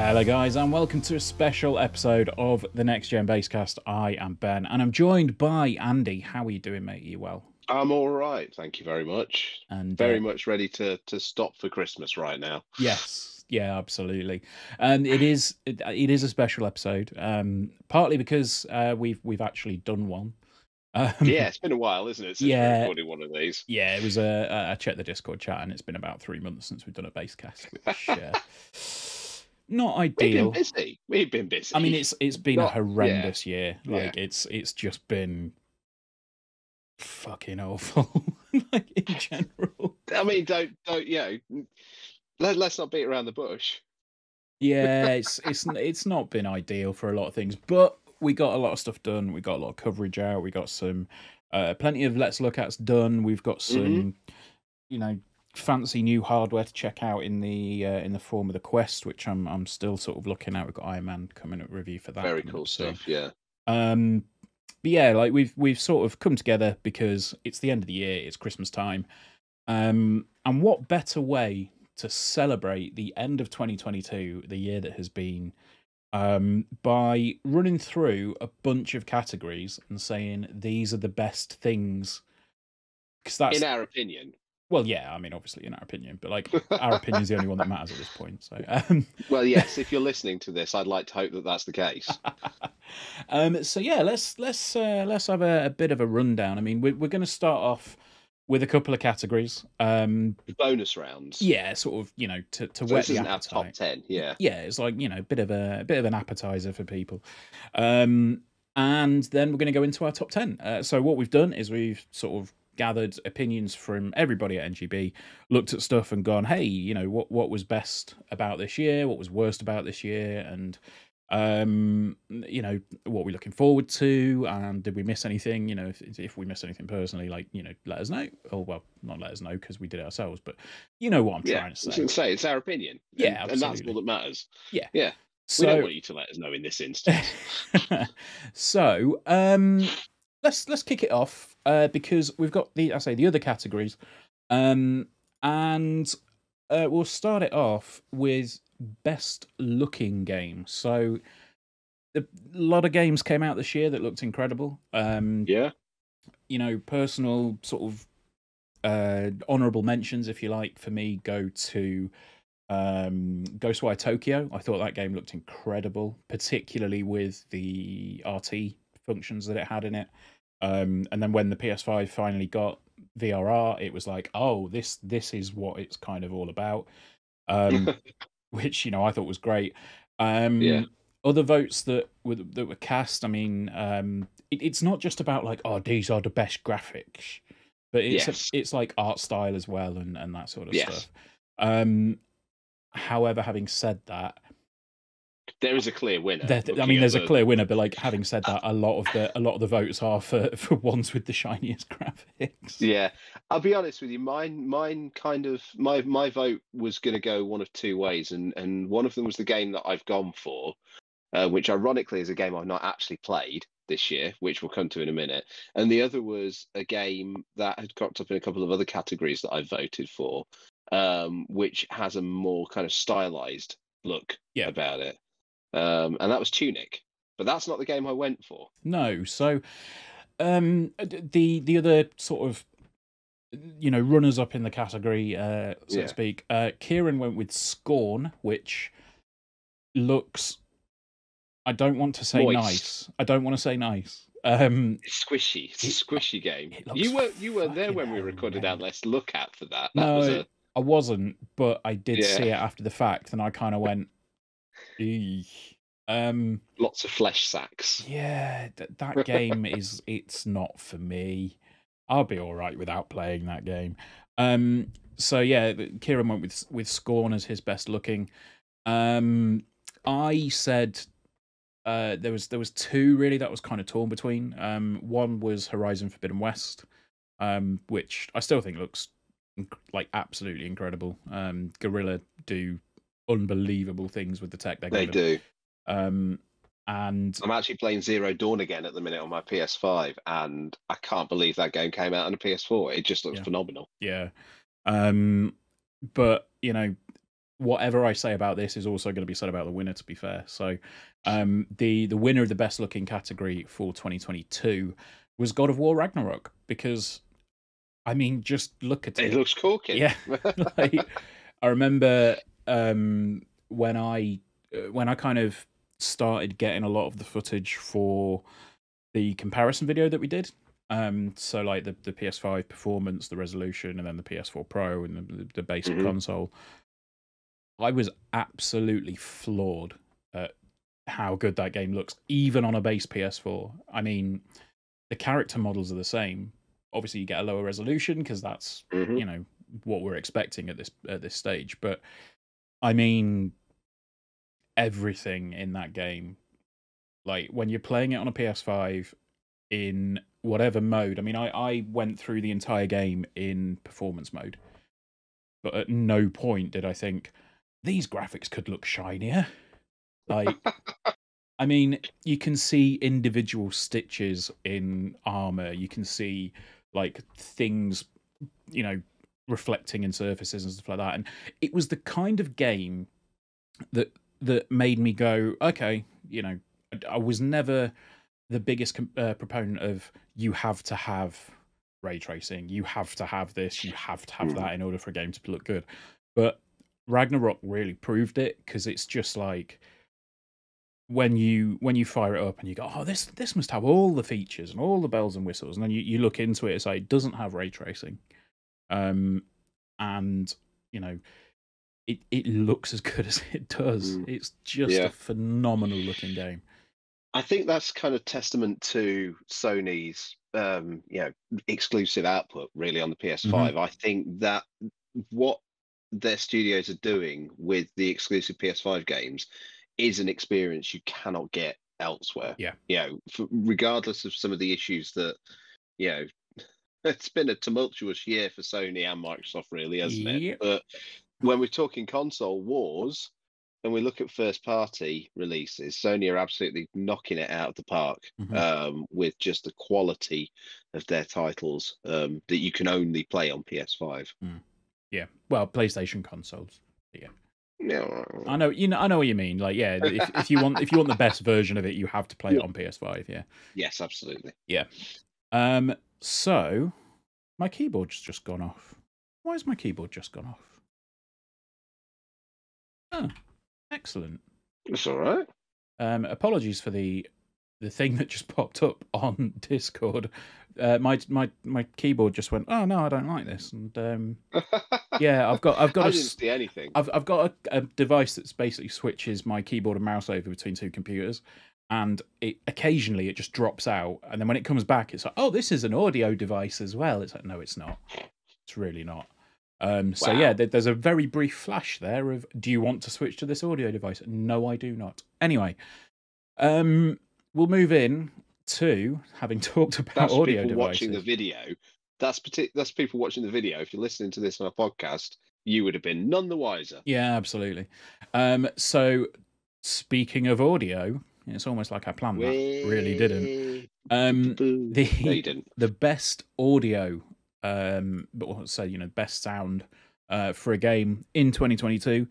Hello guys and welcome to a special episode of the Next Gen Basecast. I am Ben and I'm joined by Andy. How are you doing, mate? Are you well? I'm all right, thank you very much. And very much ready to stop for Christmas right now. Yes, yeah, absolutely. It is a special episode, partly because we've actually done one. Yeah, it's been a while, isn't it, since we recorded one of these? Yeah, it was I checked the Discord chat and it's been about 3 months since we've done a Basecast, which not ideal. We've been busy. I mean, it's been a horrendous year. Like it's just been fucking awful, like in general. I mean, don't let's not beat around the bush. Yeah, it's not been ideal for a lot of things, but we got a lot of stuff done. We got a lot of coverage out. We got some plenty of Let's Look At's done. We've got some, fancy new hardware to check out in the form of the Quest, which I'm still sort of looking at. We've got Iron Man coming up review for that. Very cool stuff, yeah. But yeah, like we've sort of come together because it's the end of the year, it's Christmas time, and what better way to celebrate the end of 2022, the year that has been, by running through a bunch of categories and saying these are the best things, because that's in our opinion. Well, yeah, I mean, obviously in our opinion, but like our opinion is the only one that matters at this point. So, well, yes, if you're listening to this, I'd like to hope that that's the case. So yeah, let's have a bit of a rundown. I mean, we're going to start off with a couple of categories. Bonus rounds. Yeah, sort of, to whet the appetite. Our top 10. Yeah. Yeah, it's like a bit of an appetizer for people. And then we're going to go into our top 10. So what we've done is we've sort of gathered opinions from everybody at NGB, looked at stuff and gone, hey, what was best about this year, what was worst about this year, and what we're looking forward to, and did we miss anything? If we miss anything personally, let us know. Or well, not let us know because we did it ourselves, but you know what I'm trying to say. I was going to say, it's our opinion. Yeah, and that's all that matters. Yeah. So, we don't want you to let us know in this instance. So let's kick it off because we've got the other categories, and we'll start it off with best looking game. So a lot of games came out this year that looked incredible. Personal sort of honorable mentions, if you like, for me go to Ghostwire Tokyo. I thought that game looked incredible, particularly with the RT functions that it had in it. And then when the PS5 finally got VRR, it was like, oh, this is what it's kind of all about. Which I thought was great. Other votes that were cast. I mean, it's not just about like, oh, these are the best graphics, but it's like art style as well and that sort of stuff. However, having said that, there is a clear winner. There's a clear winner, but like having said that, a lot of the votes are for ones with the shiniest graphics. Yeah, I'll be honest with you. My vote was going to go one of two ways, and one of them was the game that I've gone for, which ironically is a game I've not actually played this year, which we'll come to in a minute. And the other was a game that had cropped up in a couple of other categories that I voted for, which has a more kind of stylized look about it. And that was Tunic, but that's not the game I went for. No, so the other sort of runners up in the category, so to speak. Kieran went with Scorn, which looks. I don't want to say nice. I don't want to say nice. It's squishy. It's a squishy game. You weren't there when we recorded our Let's Look At for that. No, I wasn't, but I did see it after the fact, and I kind of went. Lots of flesh sacks. Yeah, that game it's not for me. I'll be all right without playing that game. So yeah, Kieran went with Scorn as his best looking. I said there was two really that was kind of torn between. One was Horizon Forbidden West, which I still think looks like absolutely incredible. Guerrilla do unbelievable things with the tech they do. And I'm actually playing Zero Dawn again at the minute on my PS5, and I can't believe that game came out on a PS4. It just looks phenomenal. Yeah. But whatever I say about this is also going to be said about the winner, to be fair. So the winner of the best looking category for 2022 was God of War Ragnarok, because I mean, just look at It it. looks corking. Yeah. Like, I remember when I kind of started getting a lot of the footage for the comparison video that we did. So like the PS5 performance, the resolution, and then the PS4 Pro and the basic console. I was absolutely floored at how good that game looks, even on a base PS4. I mean, the character models are the same. Obviously, you get a lower resolution because that's you know what we're expecting at this stage. But I mean, everything in that game, like when you're playing it on a PS5 in whatever mode. I mean, I went through the entire game in performance mode, but at no point did I think these graphics could look shinier. Like, I mean, you can see individual stitches in armor. You can see like things, you know, reflecting in surfaces and stuff like that. And it was the kind of game that made me go, okay, you know, I was never the biggest proponent of you have to have ray tracing, you have to have this, you have to have that in order for a game to look good. But Ragnarok really proved it, because it's just like when you fire it up and you go, oh, this must have all the features and all the bells and whistles, and then you look into it, it's like it doesn't have ray tracing, and you know it looks as good as it does. It's just a phenomenal looking game. I think that's kind of testament to Sony's exclusive output really on the PS5. I think that what their studios are doing with the exclusive PS5 games is an experience you cannot get elsewhere. Yeah. You know, regardless of some of the issues that, you know, it's been a tumultuous year for Sony and Microsoft, really, hasn't it? But when we're talking console wars and we look at first party releases, Sony are absolutely knocking it out of the park with just the quality of their titles that you can only play on PS5. Yeah, well, PlayStation consoles. Yeah. No. I know what you mean. Like, yeah, if you want the best version of it, you have to play it on PS5. Yeah. Yes, absolutely. Yeah. So my keyboard's just gone off. Why has my keyboard just gone off? Oh, excellent. It's all right. Apologies for the thing that just popped up on Discord. My keyboard just went, oh no, I don't like this, and yeah, I've got I didn't see anything. I've got a device that's basically switches my keyboard and mouse over between two computers, and occasionally it just drops out, and then when it comes back, it's like, oh, this is an audio device as well. It's like, no, it's not. It's really not. So yeah, there's a very brief flash there of, do you want to switch to this audio device? No, I do not. Anyway, we'll move in to having talked about audio devices. Watching the video. That's people watching the video. If you're listening to this on a podcast, you would have been none the wiser. Yeah, absolutely. So speaking of audio, it's almost like I planned that. Really didn't. No, you didn't. The best audio, but let's say, best sound for a game in 2022.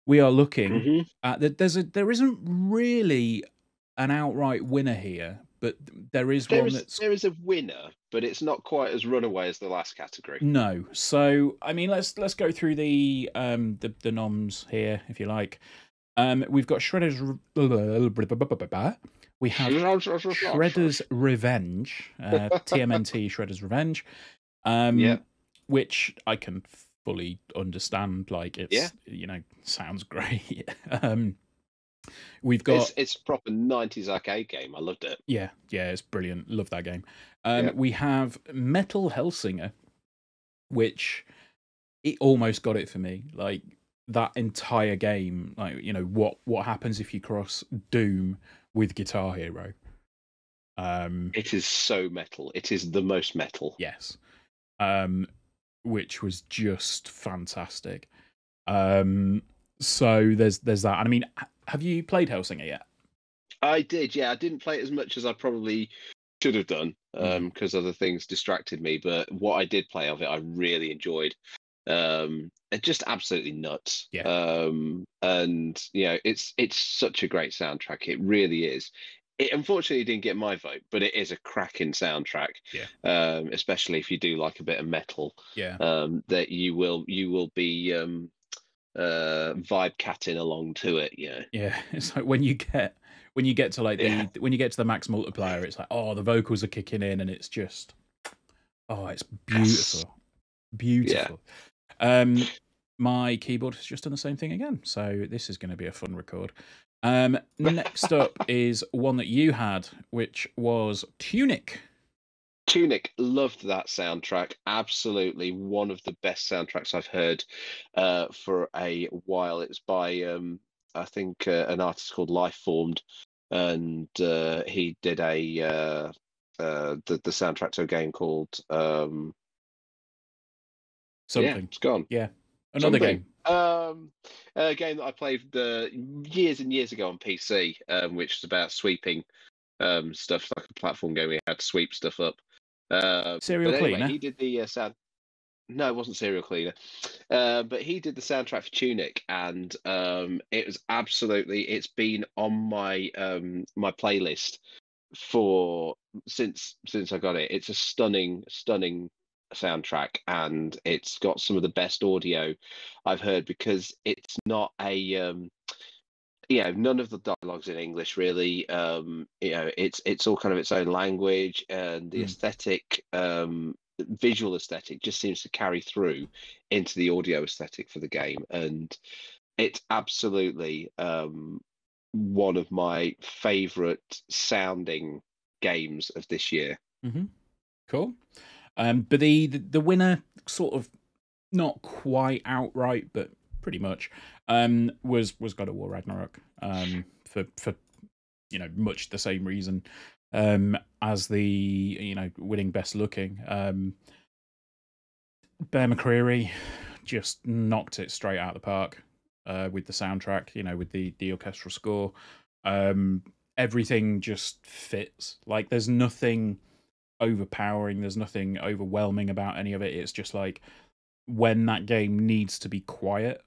We are looking at that. There isn't really an outright winner here, but there is one that's... There is a winner, but it's not quite as runaway as the last category. No. So I mean, let's go through the noms here, if you like. We've got Shredder's. We have Shredder's Revenge, TMNT Shredder's Revenge, which I can fully understand. Like, it's sounds great. We've got it's a proper 90s arcade game. I loved it. Yeah, it's brilliant. Love that game. We have Metal Hellsinger, which it almost got it for me. Like, that entire game, like, what happens if you cross Doom with Guitar Hero? It is so metal. It is the most metal. Yes. Which was just fantastic. So there's that. And I mean, have you played Hellsinger yet? I did, yeah. I didn't play it as much as I probably should have done because other things distracted me. But what I did play of it, I really enjoyed. just absolutely nuts. Yeah. And it's such a great soundtrack. It really is. It unfortunately didn't get my vote, but it is a cracking soundtrack. Yeah. Especially if you do like a bit of metal. Yeah. That you will be vibe catting along to it. Yeah. It's like when you get to like Yeah. when you get to the max multiplier, it's like, oh, the vocals are kicking in, and it's just, oh, it's Yes. beautiful, Yeah. beautiful. My keyboard has just done the same thing again, so this is going to be a fun record. Next up is one that you had, which was Tunic. Tunic, loved that soundtrack. Absolutely one of the best soundtracks I've heard for a while. It's by I think an artist called Lifeformed, and he did the soundtrack to a game called yeah, Something. it's gone. Yeah. Another Something. game. A game that I played years and years ago on PC, which was about sweeping stuff, like a platform game. We had to sweep stuff up. Serial But anyway, Cleaner. he did the sound. No, it wasn't Serial Cleaner. But he did the soundtrack for Tunic, and it was absolutely. It's been on my playlist for since I got it. It's a stunning soundtrack, and it's got some of the best audio I've heard, because it's not a none of the dialogues in English really. It's all kind of its own language, and the Mm. aesthetic, visual aesthetic, just seems to carry through into the audio aesthetic for the game, and it's absolutely one of my favorite sounding games of this year. Mm-hmm. Cool. But the winner, sort of not quite outright, but pretty much, was God of War Ragnarok. For much the same reason as the winning best looking. Bear McCreary just knocked it straight out of the park with the soundtrack. With the orchestral score. Everything just fits. Like, there's nothing overpowering, there's nothing overwhelming about any of it. It's just like, when that game needs to be quiet,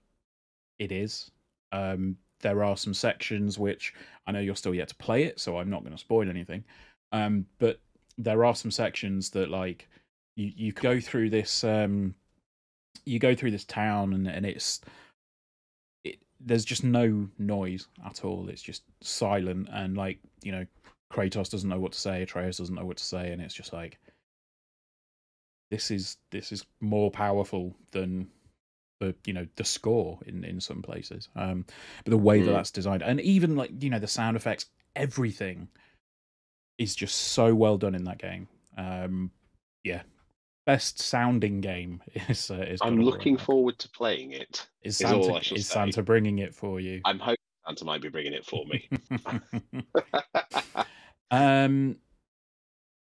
it is. There are some sections which I know you're still yet to play it, so I'm not going to spoil anything. But there are some sections that, like, you go through this town, and there's just no noise at all. It's just silent, and like, Kratos doesn't know what to say, Atreus doesn't know what to say, and it's just like, this is more powerful than the score in some places. But the way that that's designed, and even like the sound effects, everything is just so well done in that game. Yeah, best sounding game is. I'm looking forward to playing it. Is all I should say. Santa bringing it for you? I'm hoping Santa might be bringing it for me.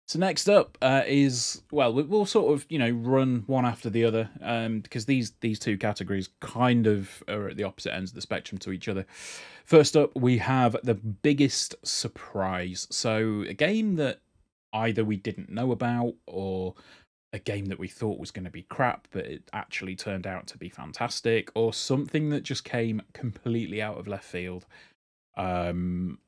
So next up is, well, we'll sort of run one after the other, because these two categories kind of are at the opposite ends of the spectrum to each other. First up, we have the biggest surprise. So a game that either we didn't know about, or a game that we thought was going to be crap, but it actually turned out to be fantastic, or something that just came completely out of left field. And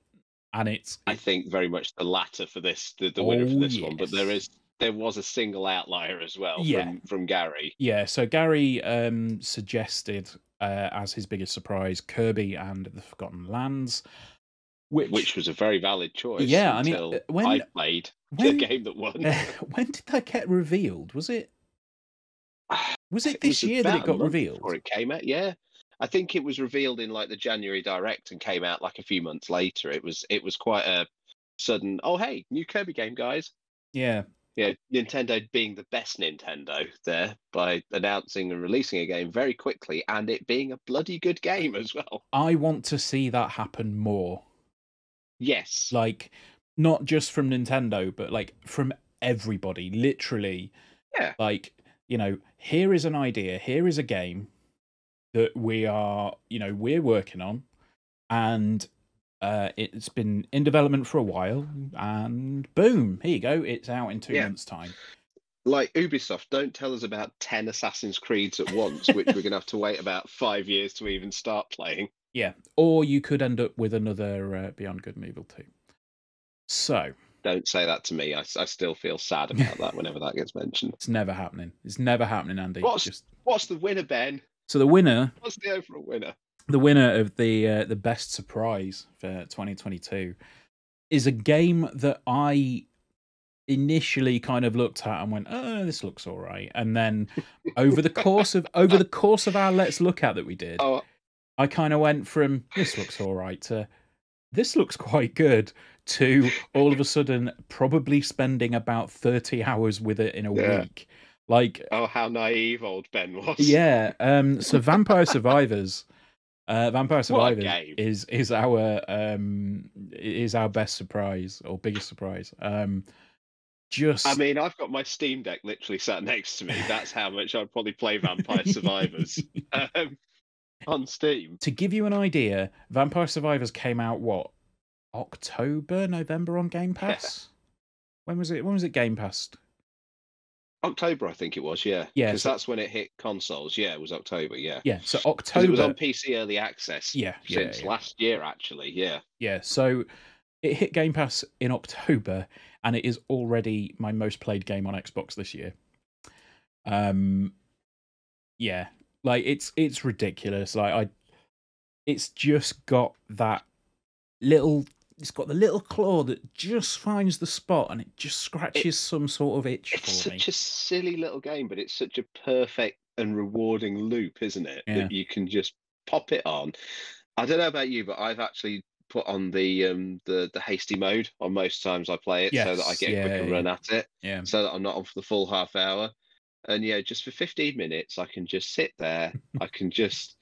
I think very much the latter for this, the winner for this one. But there was a single outlier as well, from Gary. Yeah, so Gary suggested as his biggest surprise Kirby and the Forgotten Lands, which was a very valid choice. Yeah, I mean, when I played the game that won. When did that get revealed? Was it this year that it got revealed? Before it came out, yeah. I think it was revealed in like the January Direct and came out like a few months later. It was quite a sudden, oh hey, new Kirby game, guys. Yeah. Yeah, Nintendo being the best Nintendo there by announcing and releasing a game very quickly, and it being a bloody good game as well. I want to see that happen more. Yes. Like, not just from Nintendo, but like from everybody, literally. Yeah. Like, here is an idea, here is a game that we're working on, and it's been in development for a while, and boom, here you go, it's out in 2 months' time. like Ubisoft, don't tell us about 10 Assassin's Creeds at once, which we're going to have to wait about 5 years to even start playing. Yeah, or you could end up with another Beyond Good and Evil 2. So Don't say that to me. I still feel sad about that whenever that gets mentioned. it's never happening. It's never happening, Andy. What's the winner, Ben? So the winner. What's the overall winner? The winner of the best surprise for 2022 is a game that I initially kind of looked at and went, "Oh, this looks all right," and then over the course of our Let's Look At that we did, I kind of went from "this looks all right" to "this looks quite good" to all of a sudden probably spending about 30 hours with it in a week. Like, oh, how naive old Ben was. Yeah. So Vampire Survivors. Vampire Survivors is our best surprise or biggest surprise. I mean, I've got my Steam Deck literally sat next to me. That's how much I'd probably play Vampire Survivors on Steam. To give you an idea, Vampire Survivors came out October, November on Game Pass. Yeah. When was it Game Passed? October, I think it was, yeah. Yeah, because that's when it hit consoles. Yeah, it was October, yeah. Yeah, so October. It was on PC Early Access since last year, actually, yeah. Yeah, so it hit Game Pass in October, and it is already my most played game on Xbox this year. Yeah, like it's ridiculous. Like it's just got that little. It's got the little claw that just finds the spot and it just scratches some sort of itch for me. It's such a silly little game, but it's such a perfect and rewarding loop, isn't it? Yeah. That you can just pop it on. I don't know about you, but I've actually put on the hasty mode on most times I play it, so that I get a quicker run at it. Yeah. So that I'm not on for the full half hour. And just for 15 minutes, I can just sit there. I can just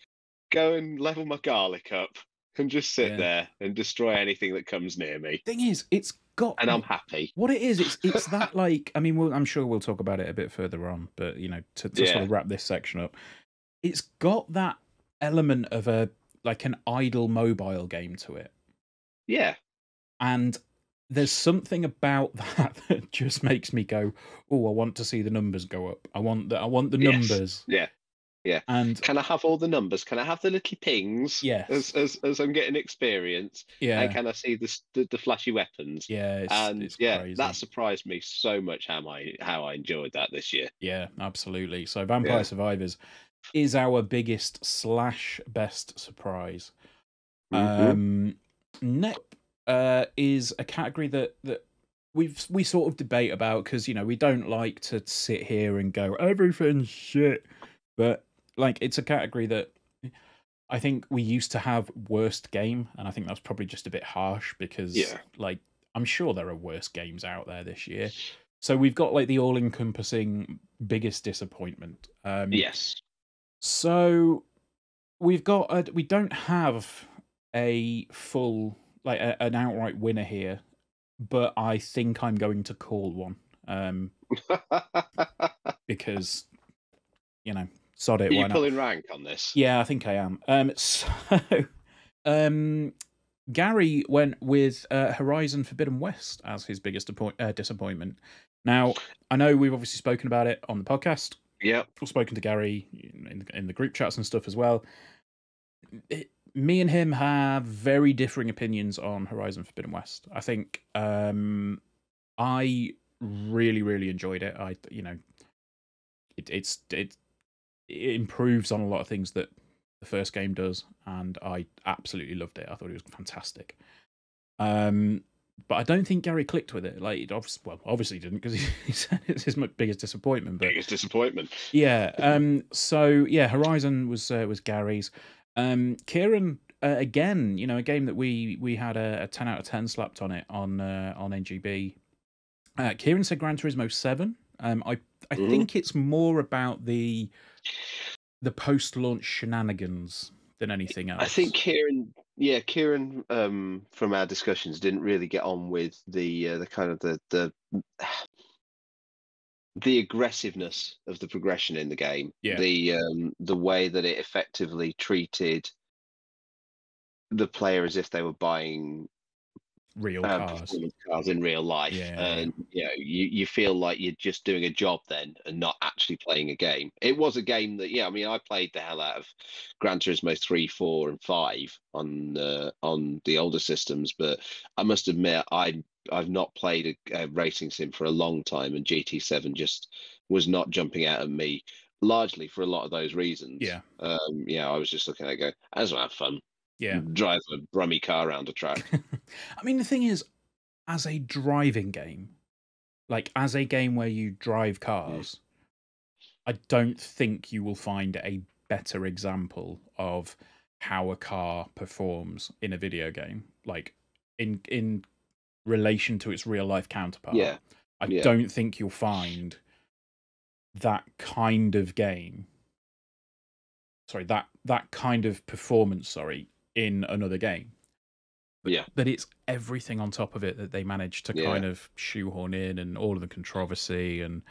go and level my garlic up. And just sit there and destroy anything that comes near me. Thing is, it's got, and I'm happy. What it is, it's that like. I mean, I'm sure we'll talk about it a bit further on, but to sort of wrap this section up, it's got that element of an idle mobile game to it. Yeah, and there's something about that just makes me go, "Oh, I want to see the numbers go up. I want the numbers." Yeah. Yeah, and can I have all the numbers? Can I have the little pings? Yes, as I'm getting experience. Yeah, and can I see the flashy weapons? Yeah, it's crazy. That surprised me so much how I enjoyed that this year. Yeah, absolutely. So Vampire Survivors is our biggest / best surprise. Next is a category that we sort of debate about because we don't like to sit here and go everything's shit, but it's a category that I think we used to have worst game, and I think that's probably just a bit harsh because I'm sure there are worse games out there this year. So we've got the all-encompassing biggest disappointment. Yes. So we don't have a full an outright winner here, but I think I'm going to call one because sod it. Are you pulling rank on this? Yeah, I think I am. So Gary went with Horizon Forbidden West as his biggest disappointment. Now, I know we've obviously spoken about it on the podcast. Yeah, we've spoken to Gary in the group chats and stuff as well. Me and him have very differing opinions on Horizon Forbidden West. I think I really, really enjoyed it. It improves on a lot of things that the first game does, and I absolutely loved it. I thought it was fantastic. But I don't think Gary clicked with it. Obviously didn't, because he said it's his biggest disappointment. But biggest disappointment. Yeah. So yeah, Horizon was Gary's. Kieran, again, a game that we had a 10 out of 10 slapped on it on NGB. Kieran said Gran Turismo 7. I think it's more about the post-launch shenanigans than anything else. I think Kieran from our discussions didn't really get on with the kind of the aggressiveness of the progression in the game. Yeah. The way that it effectively treated the player as if they were buying real cars. performance cars in real life, Yeah, yeah, and you feel like you're just doing a job then and not actually playing a game. It was a game that, I mean, I played the hell out of Gran Turismo 3, 4, and 5 on the older systems, but I must admit I've not played a racing sim for a long time, and GT7 just was not jumping out at me, largely for a lot of those reasons. yeah, I was just looking at it, go, I just want to have fun, yeah. drive a brummy car around a track. I mean, the thing is, as a driving game, like as a game where you drive Mm. cars, I don't think you will find a better example of how a car performs in a video game, like in relation to its real life counterpart. Yeah, I yeah, don't think you'll find that kind of game. Sorry, that kind of performance. Sorry, in another game. yeah, But it's everything on top of it that they managed to yeah. kind of shoehorn in, and all of the controversy, and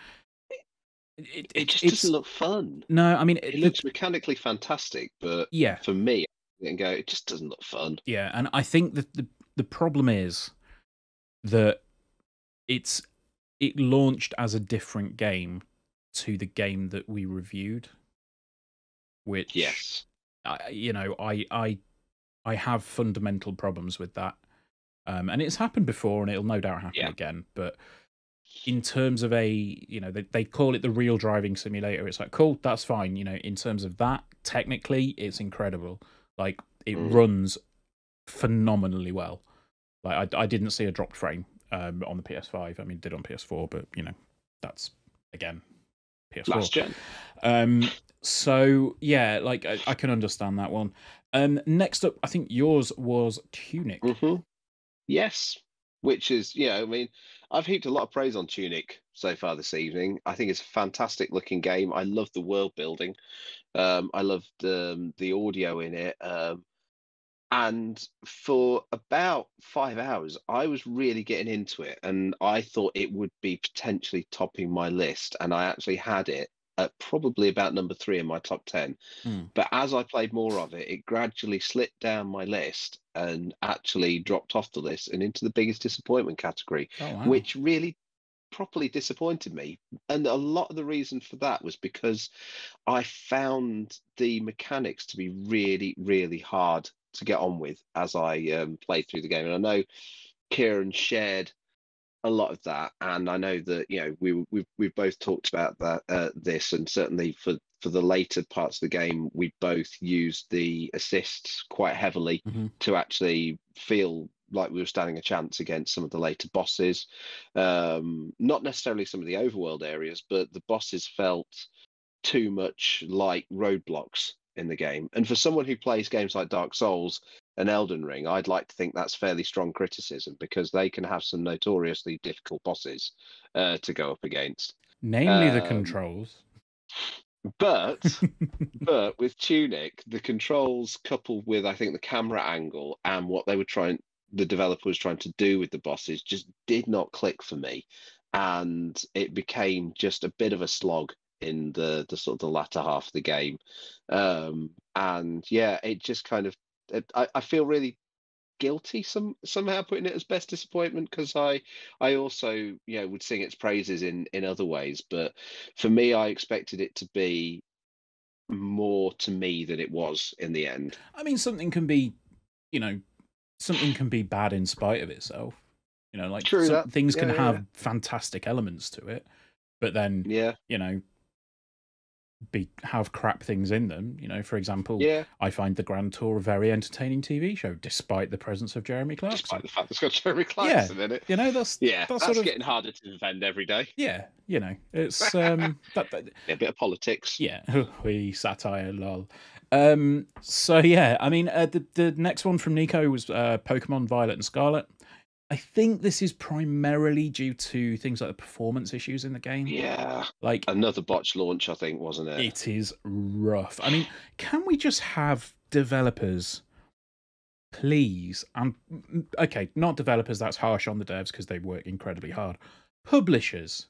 It just doesn't it's look fun. no, I mean It looks mechanically fantastic, but yeah, for me, I can go, it just doesn't look fun. yeah, and I think that the problem is that it's it launched as a different game to the game that we reviewed, which Yes. I have fundamental problems with that, and it's happened before, and it'll no doubt happen Yeah. again. But in terms of they call it the real driving simulator. It's like, cool, that's fine. In terms of that, technically, it's incredible. Like, it Mm. runs phenomenally well. Like, I didn't see a dropped frame on the PS5. I mean, did on PS4, but that's again PS4. Last gen. So yeah, like I can understand that one. Next up, I think yours was Tunic. Hmm. Yes. Which is, I mean, I've heaped a lot of praise on Tunic so far this evening. I think it's a fantastic looking game. I love the world building. I loved the audio in it. And for about 5 hours, I was really getting into it, and I thought it would be potentially topping my list. And I actually had it at probably about number 3 in my top 10. Hmm. But as I played more of it, it gradually slipped down my list and actually dropped off the list and into the biggest disappointment category, Oh wow. which really properly disappointed me. And a lot of the reason for that was because I found the mechanics to be really, really hard to get on with as I played through the game. And I know Kieran shared a lot of that, and I know that we've both talked about that this, and certainly for the later parts of the game, we both used the assists quite heavily Mm-hmm. to actually feel like we were standing a chance against some of the later bosses. Not necessarily some of the overworld areas, but the bosses felt too much like roadblocks in the game. And for someone who plays games like Dark Souls and Elden Ring, I'd like to think that's fairly strong criticism, because they can have some notoriously difficult bosses to go up against. Namely, the Um, controls. but but with Tunic, the controls coupled with, I think, the camera angle and what the developer was trying to do with the bosses just did not click for me, and it became just a bit of a slog in the sort of the latter half of the game. And yeah, it just kind of, I feel really guilty somehow putting it as best disappointment, because I also would sing its praises in other ways, but for me, I expected it to be more to me than it was in the end. I mean, something can be, you know, something can be bad in spite of itself. Like True some that. things can Yeah, yeah, have fantastic elements to it, but then yeah, you know have crap things in them. For example, yeah. I find the Grand Tour a very entertaining TV show, despite the presence of Jeremy Despite Clarkson. the fact it's got Jeremy Yeah, Clarkson in it. that's Yeah, that sort that's of getting harder to defend every day. yeah. It's that A bit of politics. yeah, we satire, lol. So yeah, I mean, the next one from Nico was Pokemon Violet and Scarlet. I think this is primarily due to things like the performance issues in the game. Yeah, Like, another botched launch, I think, wasn't it? it is rough. I mean, can we just have developers, please? And okay, not developers, that's harsh on the devs because they work incredibly hard. Publishers,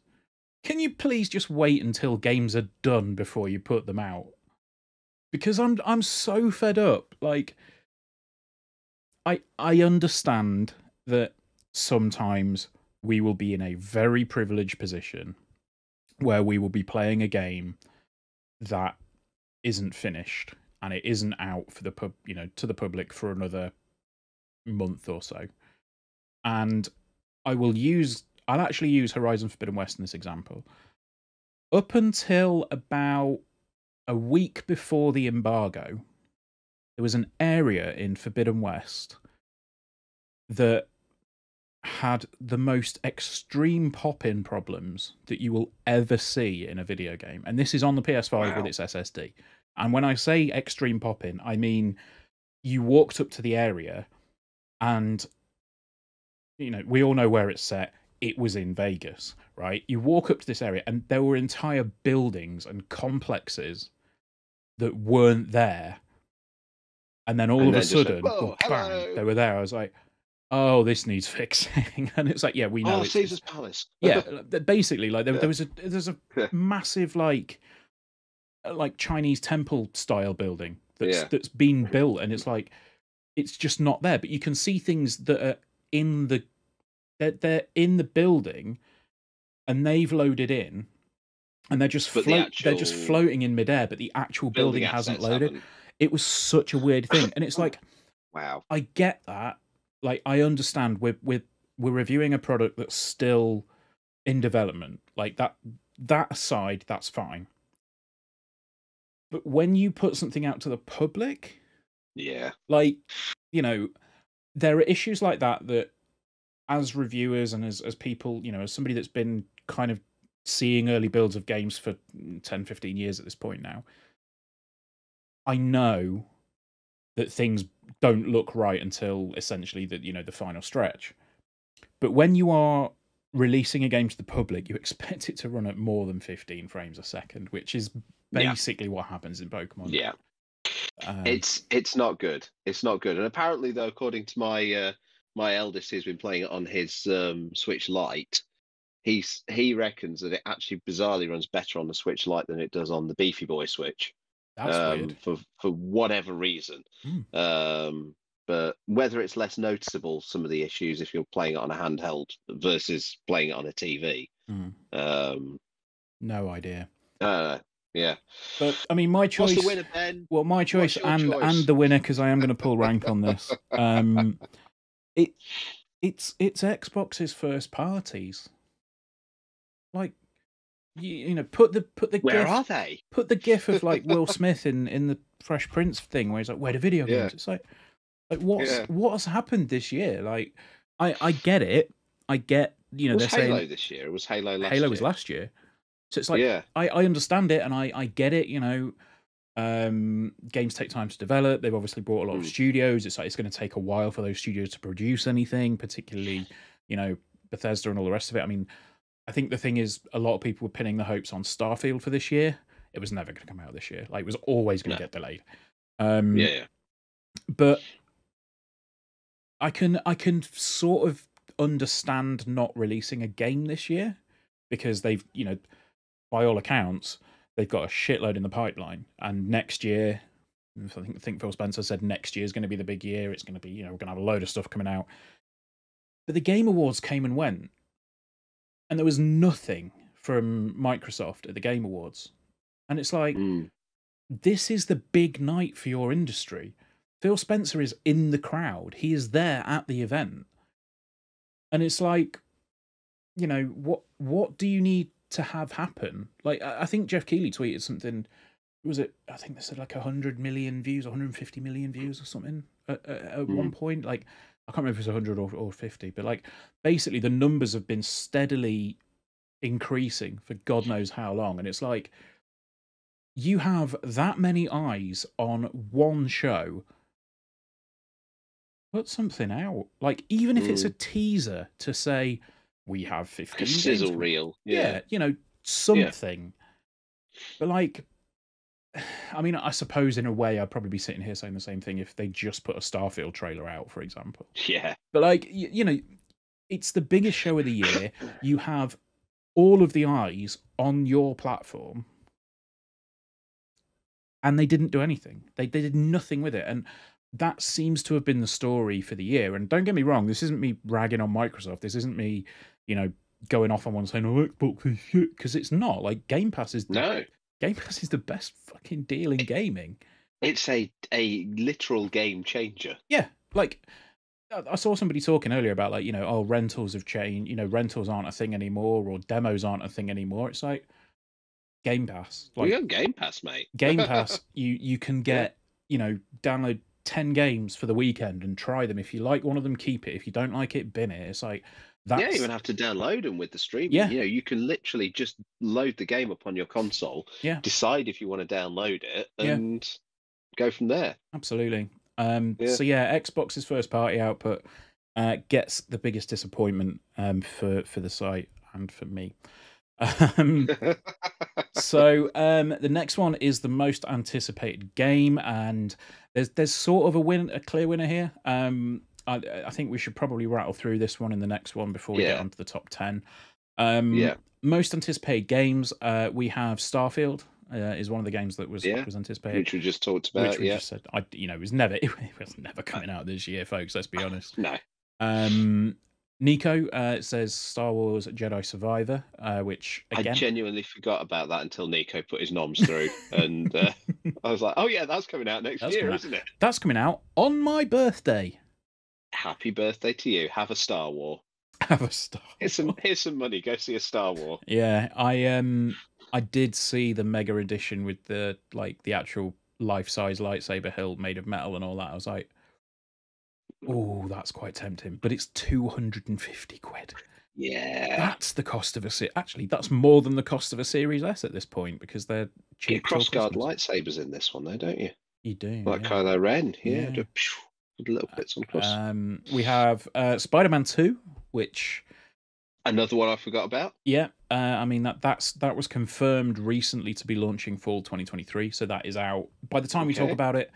can you please just wait until games are done before you put them out? Because I'm so fed up. Like, I understand that sometimes we will be in a very privileged position where we will be playing a game that isn't finished and it isn't out for the to the public for another month or so. And I'll actually use Horizon Forbidden West in this example. Up until about a week before the embargo, there was an area in Forbidden West that had the most extreme pop-in problems that you will ever see in a video game. And this is on the PS5 with its SSD. And when I say extreme pop-in, I mean you walked up to the area and, we all know where it's set. It was in Vegas, right? You walk up to this area and there were entire buildings and complexes that weren't there. And then all of a sudden, bang, they were there. I was like, oh, this needs fixing. And it's like, yeah, we know. Oh, Caesar's Palace. Yeah, basically, like there's a massive like Chinese temple style building that's been built, and it's like it's just not there. But you can see things that are they're in the building, and they've loaded in, and they're just floating in midair. But the actual building hasn't loaded. It was such a weird thing, and it's like, wow, I get that. Like, I understand we're reviewing a product that's still in development. Like that aside, that's fine. But when you put something out to the public, like, there are issues like that as reviewers and as people, as somebody that's been kind of seeing early builds of games for 10, 15 years at this point now, I know that things don't look right until essentially the final stretch. But when you are releasing a game to the public, you expect it to run at more than 15 frames a second, which is basically what happens in Pokemon. Yeah. It's not good. It's not good. And apparently, though, according to my eldest, who's been playing it on his Switch Lite, he reckons that it actually bizarrely runs better on the Switch Lite than it does on the Beefy Boy Switch. That's weird. For whatever reason. But whether it's less noticeable, some of the issues if you're playing it on a handheld versus playing it on a TV. No idea. Yeah. But I mean, my choice. What's the winner, Ben? Well, my choice and the winner, because I am going to pull rank on this. It's Xbox's first parties. Like, put the where GIF, are they? Put the GIF of like Will Smith in the Fresh Prince thing where he's like, "Where the video games?" It's like what has happened this year? Like, I get it. I get it was Halo this year. It was Halo last year. Halo was last year. So it's like I understand it and I get it. Games take time to develop. They've obviously brought a lot of studios. It's like it's going to take a while for those studios to produce anything, particularly Bethesda and all the rest of it. I mean, I think the thing is, a lot of people were pinning the hopes on Starfield for this year. It was never going to come out this year. Like, it was always going to get delayed. But I can sort of understand not releasing a game this year because they've, by all accounts, they've got a shitload in the pipeline. And next year, I think Phil Spencer said next year is going to be the big year. It's going to be, we're going to have a load of stuff coming out. But the Game Awards came and went. And there was nothing from Microsoft at the Game Awards. And it's like, this is the big night for your industry. Phil Spencer is in the crowd. He is there at the event. And it's like, what do you need to have happen? Like, I think Jeff Keighley tweeted something. Was it, I think they said like 100 million views, 150 million views or something at one point. Like, I can't remember if it's 100 or 50, but like basically the numbers have been steadily increasing for God knows how long. And it's like, you have that many eyes on one show, put something out. Like, even if it's a teaser to say, we have 15 games. Sizzle reel. Yeah, something. But like, I mean, I suppose in a way I'd probably be sitting here saying the same thing if they just put a Starfield trailer out, for example. Yeah. But like, it's the biggest show of the year. You have all of the eyes on your platform, and they didn't do anything. They did nothing with it. And that seems to have been the story for the year. And don't get me wrong, this isn't me ragging on Microsoft. This isn't me, going off on one saying, "Oh, Xbox is shit," because it's not. Like Game Pass is No, the best fucking deal in gaming. it's a literal game changer. Yeah, like I saw somebody talking earlier about like rentals have changed. Rentals aren't a thing anymore, or demos aren't a thing anymore. It's like Game Pass, We like got Game Pass, mate. Game Pass. You can Yeah. get download 10 games for the weekend and try them. If you like one of them, keep it. If you don't like it, bin it. It's like Yeah, you that's don't have to download them with the streaming. yeah, You can literally just load the game up on your console, yeah, decide if you want to download it, yeah, and go from there. absolutely. Yeah. So yeah, Xbox's first party output gets the biggest disappointment for the site and for me. So the next one is the most anticipated game, and there's sort of a clear winner here. I think we should probably rattle through this one and the next one before we get Yeah. onto the top 10. Yeah. Most anticipated games, we have Starfield. Is one of the games that was Yeah. anticipated, Which we just talked which about. we Yeah. just said, it was never coming out this year, folks. Let's be honest. No. Nico says Star Wars Jedi Survivor, which I again, genuinely forgot about that until Nico put his noms through, and I was like, "Oh yeah, that's coming out next That's year, coming out. isn't it?" That's coming out on my birthday. Happy birthday to you! Have a Star War. Have a Star. Here's some money. Go see a Star War. Yeah, I did see the mega edition with the actual life-size lightsaber hilt made of metal and all that. I was like, oh, that's quite tempting, but it's 250 quid. Yeah. That's the cost of actually, that's more than the cost of a Series S at this point because they're cheap. Get crossguard lightsabers in this one, though, don't you? You do, Like yeah. Kylo Ren, yeah. Yeah. With little bits on cross. We have Spider-Man 2, which another one I forgot about. Yeah, I mean that was confirmed recently to be launching fall 2023, so that is out. By the time we talk about it,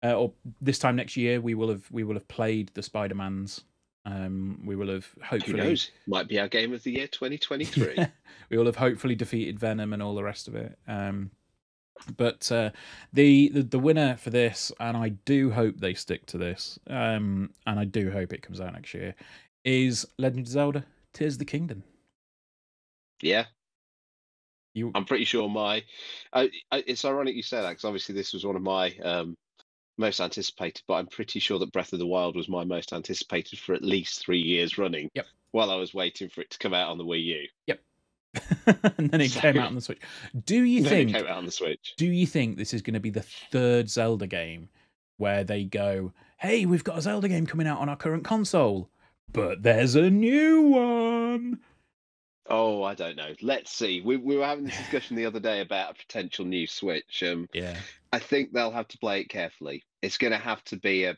or this time next year, we will have played the Spider-Mans. We will have hopefully. Who knows? Might be our game of the year 2023. We will have hopefully defeated Venom and all the rest of it. But the winner for this, and I do hope they stick to this, and I do hope it comes out next year, is Legend of Zelda: Tears of the Kingdom. Yeah. I'm pretty sure it's ironic you say that because obviously this was one of my most anticipated, but I'm pretty sure that Breath of the Wild was my most anticipated for at least 3 years running. Yep. While I was waiting for it to come out on the Wii U. Yep. And then it came out on the Switch. Do you think it came out on the Switch? Do you think this is going to be the third Zelda game where they go, "Hey, we've got a Zelda game coming out on our current console, but there's a new one"? Oh, I don't know. Let's see. We were having this discussion the other day about a potential new Switch. Yeah. I think they'll have to play it carefully. It's going to have to be a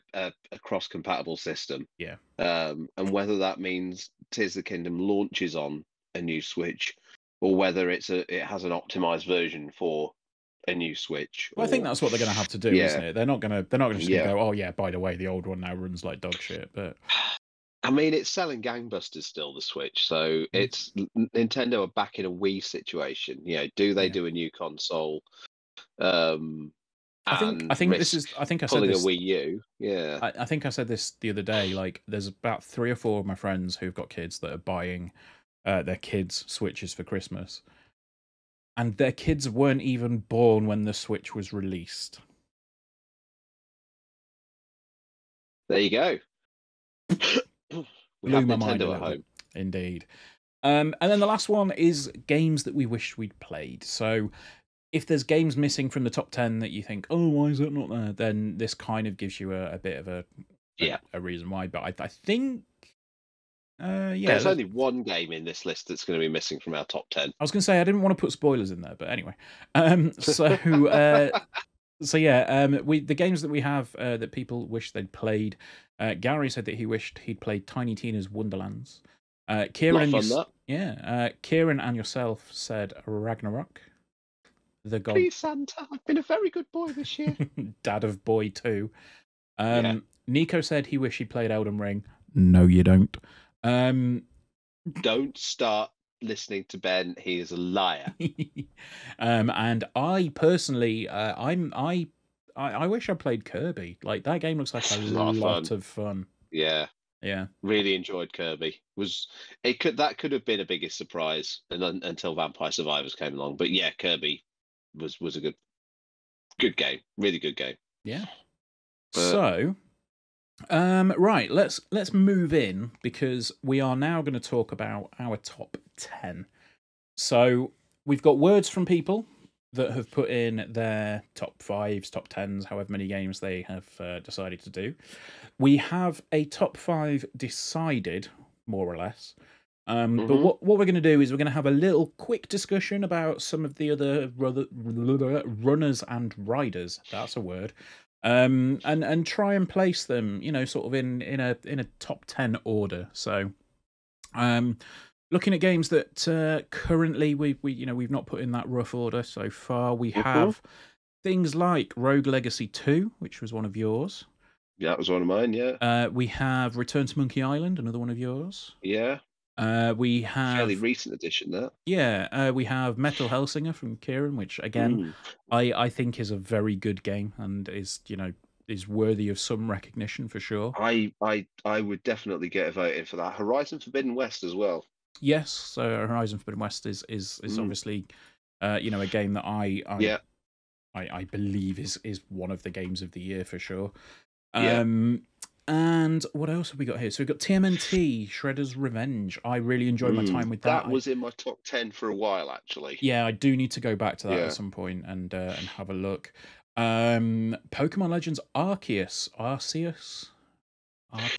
cross-compatible system. Yeah. And whether that means Tears of the Kingdom launches on a new Switch, or whether it has an optimized version for a new Switch. Well, I think that's what they're going to have to do, isn't it? They're not going to just go, "Oh yeah, by the way, the old one now runs like dog shit." But I mean, it's selling gangbusters still, the Switch. So it's Nintendo are back in a Wii situation. Do they do a new console? I think this is. I think I said this. A Wii U. Yeah. I think I said this the other day. Like, there's about 3 or 4 of my friends who've got kids that are buying their kids' Switches for Christmas, and their kids weren't even born when the Switch was released. There you go. We have Nintendo at home. Indeed. And then the last one is games that we wish we'd played. So if there's games missing from the top 10 that you think, "Oh, why is that not there?" then this kind of gives you a bit of a reason why. But I think there's only one game in this list that's going to be missing from our top 10. I was going to say I didn't want to put spoilers in there, but anyway. So yeah, the games that we have that people wish they'd played. Gary said that he wished he'd played Tiny Tina's Wonderlands. Kieran and yourself said Ragnarok. The God. Please, Santa, I've been a very good boy this year. Dad of Boy 2. Nico said he wished he'd played Elden Ring. No, you don't. Don't start listening to Ben. He is a liar. And I personally, I I wish I played Kirby. Like that game looks like a A lot of fun. lot of fun. Yeah, Yeah. really enjoyed Kirby. That could have been a biggest surprise, and until Vampire Survivors came along. But yeah, Kirby was a good game, really good game. Yeah. But So, right, let's move in because we are now going to talk about our top 10. So, we've got words from people that have put in their top 5s, top 10s, however many games they have decided to do. We have a top 5 decided, more or less. But what we're going to do is we're going to have a little quick discussion about some of the other runners and riders. That's a word. And try and place them, sort of in a top 10 order. So, looking at games that currently we've not put in that rough order so far. We have things like Rogue Legacy 2, which was one of yours. Yeah, that was one of mine. Yeah. We have Return to Monkey Island, another one of yours. Yeah. We have Fairly recent edition. That. Yeah, we have Metal Hellsinger from Kieran, which again I think is a very good game and is worthy of some recognition for sure. I would definitely get a vote in for that. Horizon Forbidden West as well. Yes, so Horizon Forbidden West is obviously a game that I believe is one of the games of the year for sure. And what else have we got here? So we've got TMNT, Shredder's Revenge. I really enjoyed my time with that. That was in my top 10 for a while, actually. Yeah, I do need to go back to that at some point and have a look. Pokemon Legends Arceus.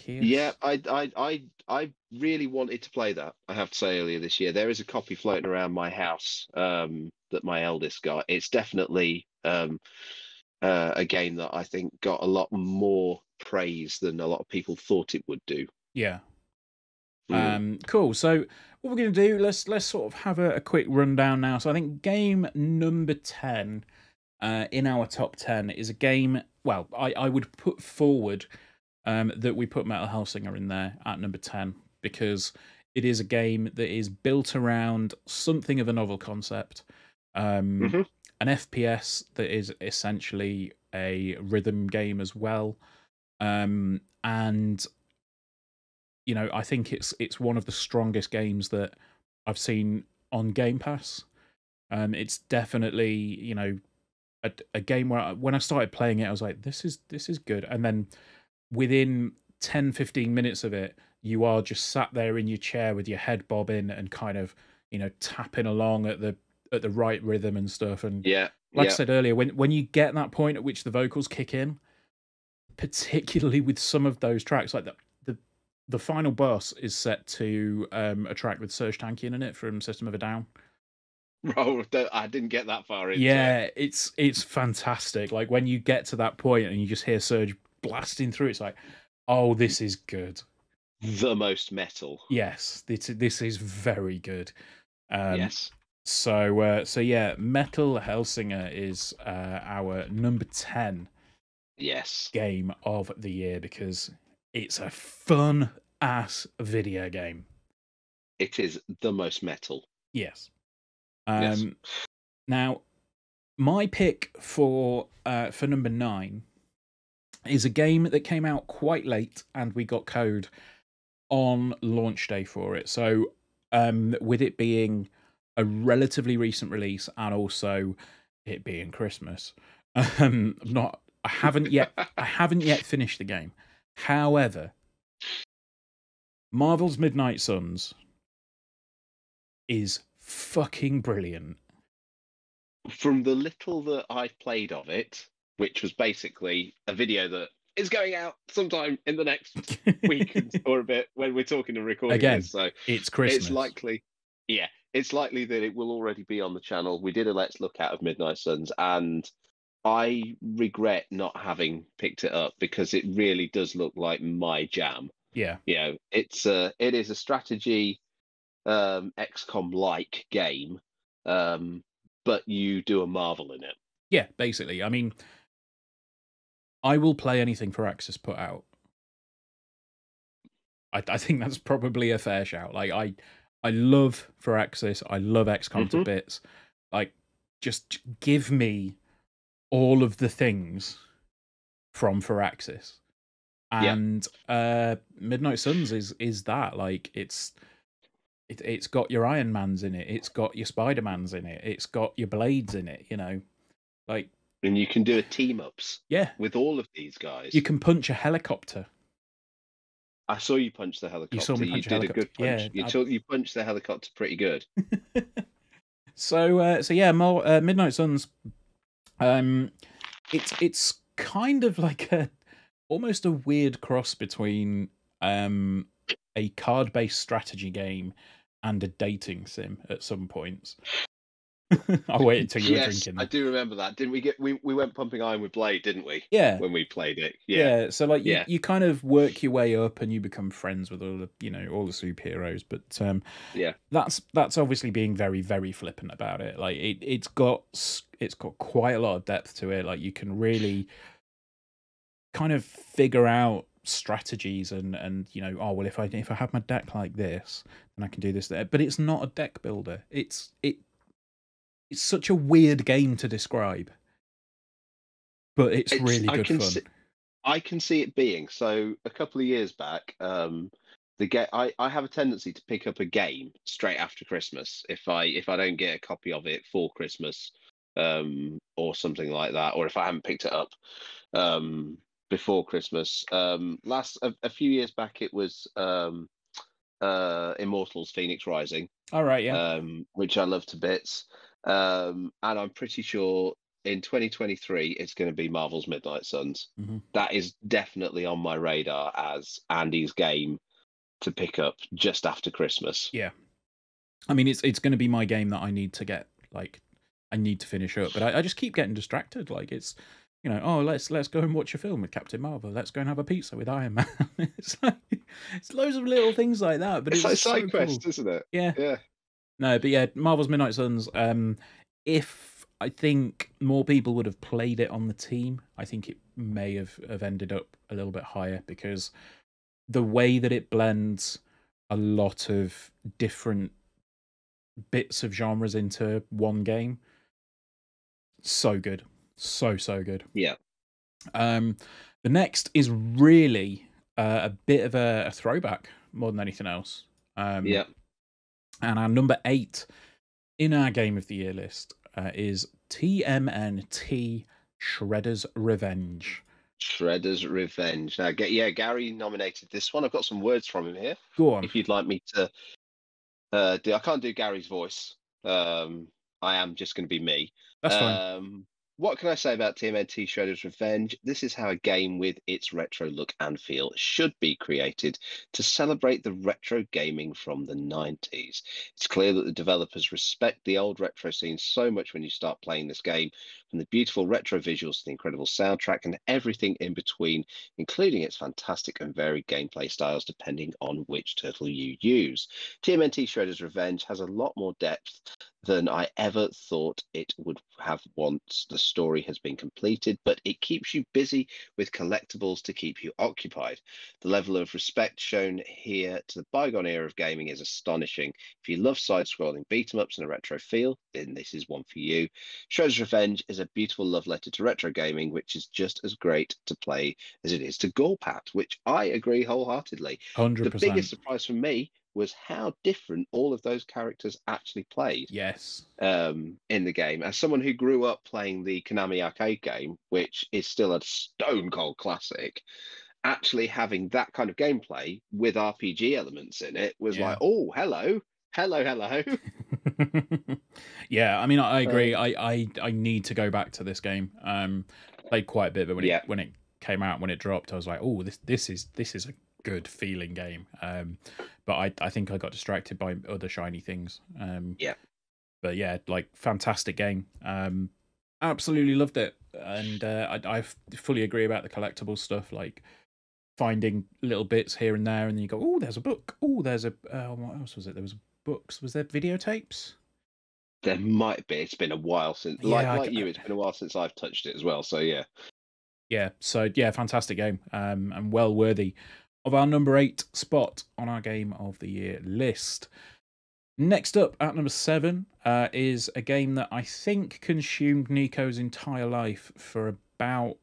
Yeah, I really wanted to play that. I have to say, earlier this year, there is a copy floating around my house that my eldest got. It's definitely a game that I think got a lot more praise than a lot of people thought it would do. Yeah. Cool. So what we're going to do, let's sort of have a quick rundown now. So I think game number 10 in our top 10 is a game. Well, I would put forward that we put Metal Hellsinger in there at number 10 because it is a game that is built around something of a novel concept. An FPS that is essentially a rhythm game as well. And I think it's one of the strongest games that I've seen on Game Pass. It's definitely, a game where when I started playing it, I was like, this is good. And then within 10, 15 minutes of it, you are just sat there in your chair with your head bobbing and kind of, tapping along at the right rhythm and stuff. And I said earlier, when you get that point at which the vocals kick in, particularly with some of those tracks, like the final boss is set to a track with Serj Tankian in it from System of a Down. Oh, I didn't get that far into it. It's fantastic. Like when you get to that point and you just hear Serj blasting through, it's like, oh, this is good. The most metal. Yes, this is very good. Yes. So yeah, Metal Hellsinger is our number 10. Yes. Game of the year because it's a fun ass video game. It is the most metal. Yes. Now, my pick for number 9 is a game that came out quite late, and we got code on launch day for it. So, with it being a relatively recent release, and also it being Christmas, I haven't yet finished the game. However, Marvel's Midnight Suns is fucking brilliant. From the little that I've played of it, which was basically a video that is going out sometime in the next week or a bit when we're talking and recording again, this. So it's Christmas. It's likely that it will already be on the channel. We did a Let's Look Out of Midnight Suns, and I regret not having picked it up because it really does look like my jam. Yeah. It is a strategy XCOM-like game, but you do a Marvel in it. Yeah, basically. I mean, I will play anything Firaxis put out. I think that's probably a fair shout. Like I love Firaxis. I love XCOM to bits. Like, just give me all of the things from Firaxis. Yeah, And Midnight Suns is that. Like, it's got your Iron Mans in it, it's got your Spider Mans in it, it's got your Blades in it, you know. Like, and you can do a team ups yeah, with all of these you guys. can punch a helicopter. I saw you punch the You saw helicopter. me You punch a did a helicopter. good Yeah. punch. You punched the helicopter pretty good. So yeah, more Midnight Suns. Um, it's kind of like a almost a weird cross between a card-based strategy game and a dating sim at some points. I waited until you were Yes, drinking I there. do remember that. Didn't we get we went pumping iron with Blade, didn't we? Yeah, When we played it. Yeah. yeah. So like you Yeah. you kind of work your way up and you become friends with all the all the superheroes. But Yeah. that's obviously being very very flippant about it. Like it's got quite a lot of depth to it. Like you can really kind of figure out strategies and oh well, if I have my deck like this, then I can do this there. But it's not a deck builder. It's such a weird game to describe, but it's It's really good fun. I can see it being. So a couple of years back, I have a tendency to pick up a game straight after Christmas if I don't get a copy of it for Christmas, or something like that, or if I haven't picked it up um before Christmas. A few years back it was Immortals Phoenix Rising, All right, yeah. which I love to bits. And I'm pretty sure in 2023 it's going to be Marvel's Midnight Suns. Hmm. That is definitely on my radar as Andy's game to pick up just after Christmas. Yeah. I mean, it's going to be my game that I need to get, like, I need to finish up, but I just keep getting distracted. Like, it's, oh, let's go and watch a film with Captain Marvel. Let's go and have a pizza with Iron Man. It's like, it's loads of little things like that, but It's it's like so side cool. quest, isn't it? Yeah. Yeah. No, but yeah, Marvel's Midnight Suns. If I think more people would have played it on the team, I think it may have ended up a little bit higher because the way that it blends a lot of different bits of genres into one game, so good, so good. Yeah. Um, the next is really a bit of a throwback more than anything else. Yeah. And our number 8 in our Game of the Year list is TMNT Shredder's Revenge. Shredder's Revenge. Now, Gary nominated this one. I've got some words from him here. Go on. If you'd like me to I can't do Gary's voice. I am just going to be me. That's fine. What can I say about TMNT Shredder's Revenge? This is how a game with its retro look and feel should be created to celebrate the retro gaming from the 90s. It's clear that the developers respect the old retro scene so much when you start playing this game, from the beautiful retro visuals to the incredible soundtrack and everything in between, including its fantastic and varied gameplay styles depending on which turtle you use. TMNT Shredder's Revenge has a lot more depth than I ever thought it would have once the story has been completed, but it keeps you busy with collectibles to keep you occupied. The level of respect shown here to the bygone era of gaming is astonishing. If you love side-scrolling beat-em-ups and a retro feel, then this is one for you. Shredder's Revenge is a beautiful love letter to retro gaming, which is just as great to play as it is to Gorpat, which I agree wholeheartedly. The biggest 100%. surprise for me was how different all of those characters actually played Yes. in the game. As someone who grew up playing the Konami arcade game, which is still a stone cold classic, actually having that kind of gameplay with RPG elements in it was like, Yeah. oh, hello, hello, hello. Yeah, I mean, I agree. Um, I need to go back to this game. Played quite a bit, but yeah, when it came out, when it dropped, I was like, oh, this is a good feeling game. But I think I got distracted by other shiny things. yeah, But yeah, like fantastic game. Absolutely loved it, and I fully agree about the collectible stuff. Like finding little bits here and there, and then you go, oh, there's a book. Oh, there's a what else was it? There was books. Was there videotapes? there might be. It's been a while since, Yeah, like you, it's been a while since I've touched it as well. So yeah, yeah. So yeah, fantastic game. And well worthy of our number 8 spot on our Game of the Year list. Next up at number 7 is a game that I think consumed Nico's entire life for about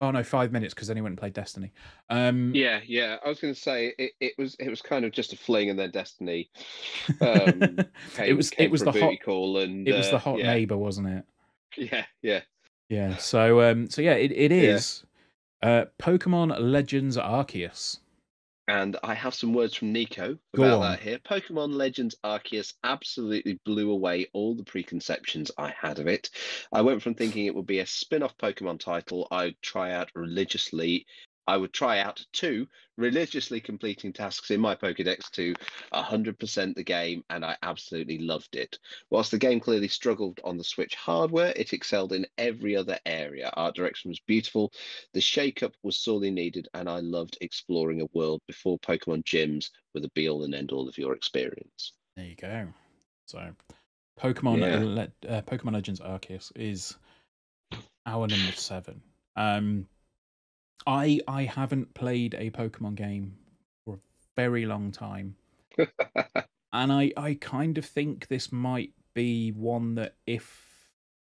Oh no, 5 minutes because then he went and played Destiny. Yeah, yeah. I was going to say it was kind of just a fling, and then Destiny it came was it came was for a the booty hot call, and it was the hot yeah, neighbor, wasn't it? yeah, yeah, Yeah. So yeah, it yeah. is Pokemon Legends Arceus. And I have some words from Nico Go about on. that here. Pokemon Legends Arceus absolutely blew away all the preconceptions I had of it. I went from thinking it would be a spin off Pokemon title I'd try out religiously. I would try out to religiously completing tasks in my Pokedex to 100% the game, and I absolutely loved it. Whilst the game clearly struggled on the Switch hardware, it excelled in every other area. Art direction was beautiful, the shake-up was sorely needed, and I loved exploring a world before Pokemon gyms were the be-all and end-all of your experience. There you go. So Yeah. Pokemon Legends Arceus is our number 7. Um, I haven't played a Pokemon game for a very long time, and I kind of think this might be one that if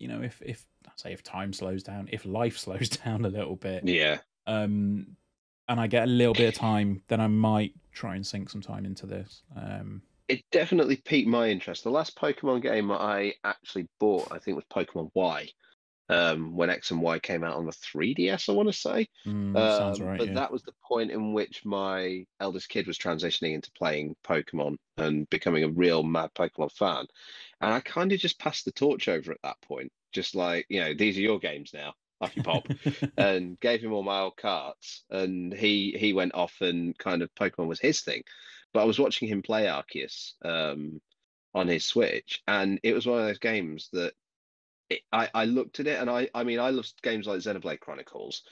I say if time slows down, if life slows down a little bit, Yeah. um, and I get a little bit of time, then I might try and sink some time into this. It definitely piqued my interest. The last Pokemon game I actually bought, I think, was Pokemon Y. When X and Y came out on the 3DS, I want to say. Sounds right, But yeah. that was the point in which my eldest kid was transitioning into playing Pokemon and becoming a real mad Pokemon fan. And I kind of just passed the torch over at that point, just like, these are your games now. Off you pop, and gave him all my old carts, and he went off and kind of Pokemon was his thing. But I was watching him play Arceus on his Switch, and it was one of those games that I looked at it, and I mean I love games like Xenoblade Chronicles,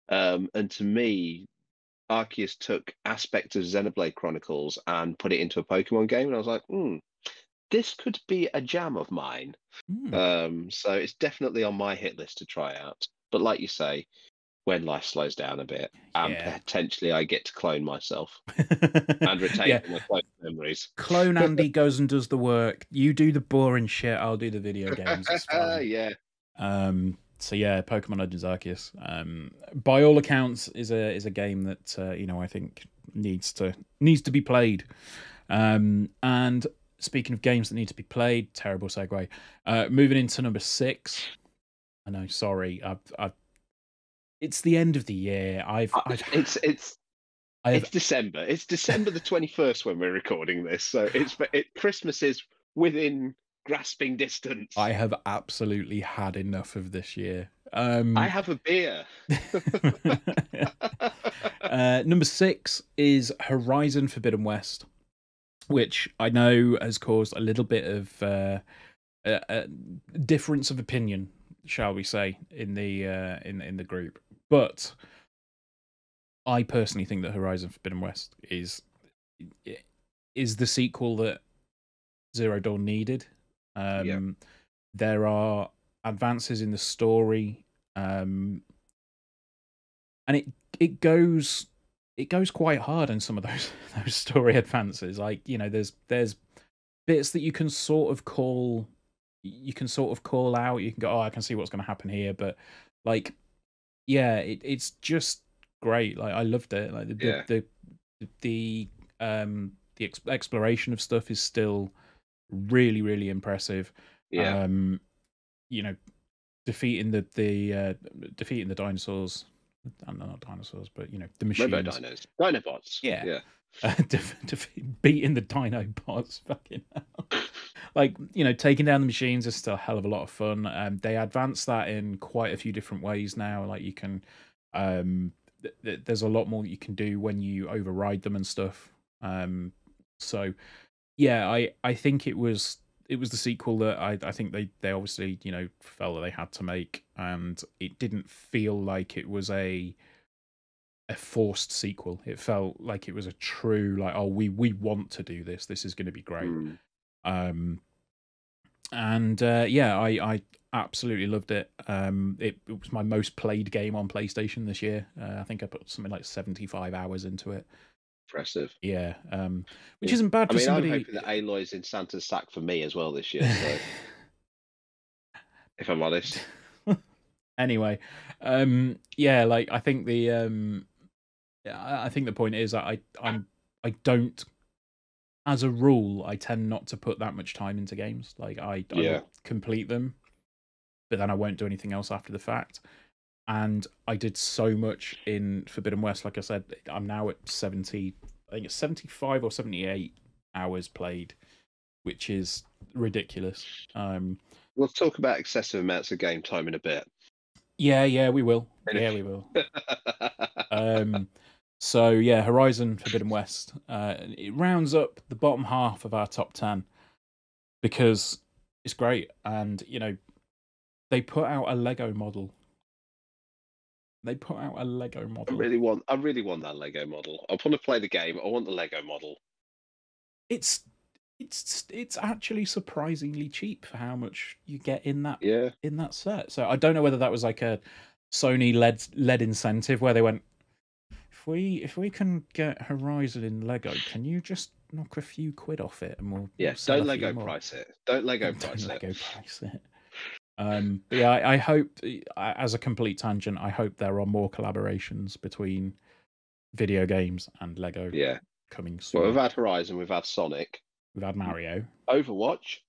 and to me, Arceus took aspects of Xenoblade Chronicles and put it into a Pokemon game, and I was like, this could be a jam of mine. Hmm. So it's definitely on my hit list to try out. But like you say, when life slows down a bit, and Yeah. potentially I get to clone myself and retain Yeah. all my clone memories. Clone Andy goes and does the work. You do the boring shit. I'll do the video games. It's fine. Yeah, So yeah, Pokemon Legends Arceus. By all accounts, is a game that I think needs to be played. And speaking of games that need to be played, terrible segue. Moving into number 6. I know. Sorry. It's the end of the year. I have It's December. It's December the 21st when we're recording this, so Christmas is within grasping distance. I have absolutely had enough of this year. I have a beer. Number 6 is Horizon Forbidden West, which I know has caused a little bit of difference of opinion, shall we say, in the group. But I personally think that Horizon Forbidden West is the sequel that Zero Dawn needed. Yeah, There are advances in the story, and it goes quite hard in some of those story advances. Like there's bits that you can sort of call out. You can go, oh, I can see what's going to happen here, but like, yeah, it's just great. Like I loved it. Like yeah, the exploration of stuff is still really, really impressive. yeah. Um, you know, defeating defeating the dinosaurs. Not dinosaurs, but the Robo machines. Dinos, Dinobots. Yeah, Yeah, beating the dino bots. Fucking hell. Like taking down the machines is still a hell of a lot of fun. They advance that in quite a few different ways now. Like you can, there's a lot more that you can do when you override them and stuff. So yeah, I think it was the sequel that I think they obviously felt that they had to make, and it didn't feel like it was a forced sequel. It felt like it was a true, like, oh, we want to do this. This is going to be great. Um, and yeah, I absolutely loved it. It was my most played game on PlayStation this year. I think I put something like 75 hours into it. impressive. Yeah, which Yeah. isn't bad I for mean, I'm somebody. hoping that Aloy's in Santa's sack for me as well this year. So, if I'm honest. Anyway, yeah, like I think I think the point is that I don't, as a rule, I tend not to put that much time into games. Like I will Yeah. complete them, but then I won't do anything else after the fact. And I did so much in Forbidden West. Like I said, I'm now at 70. I think it's 75 or 78 hours played, which is ridiculous. We'll talk about excessive amounts of game time in a bit. Yeah, we will. Yeah, we will. So yeah, Horizon Forbidden West. It rounds up the bottom half of our top 10 because it's great, and they put out a Lego model. They put out a Lego model. I really want that Lego model. I want to play the game. I want the Lego model. It's actually surprisingly cheap for how much you get in that set. So I don't know whether that was like a Sony led incentive where they went, if we can get Horizon in Lego, can you just knock a few quid off it and we'll sell don't a few Lego more. price it. Don't Lego price Don't it. Lego price it. But yeah, I hope, as a complete tangent, I hope there are more collaborations between video games and Lego coming soon. Well, we've had Horizon, we've had Sonic, we've had Mario, Overwatch.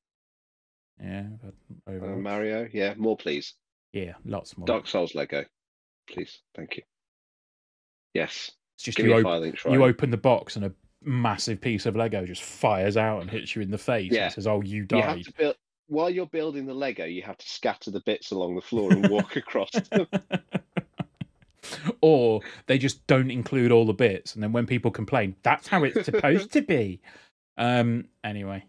Yeah, we've had Overwatch. Mario. Yeah, more please. Yeah, lots more. Dark Souls Lego, please. Thank you. Yes. It's just you open the box and a massive piece of Lego just fires out and hits you in the face and says, "Oh, you died." You have to build, while you're building the Lego, you have to scatter the bits along the floor and walk across them. Or they just don't include all the bits, and then when people complain, that's how it's supposed to be. Anyway.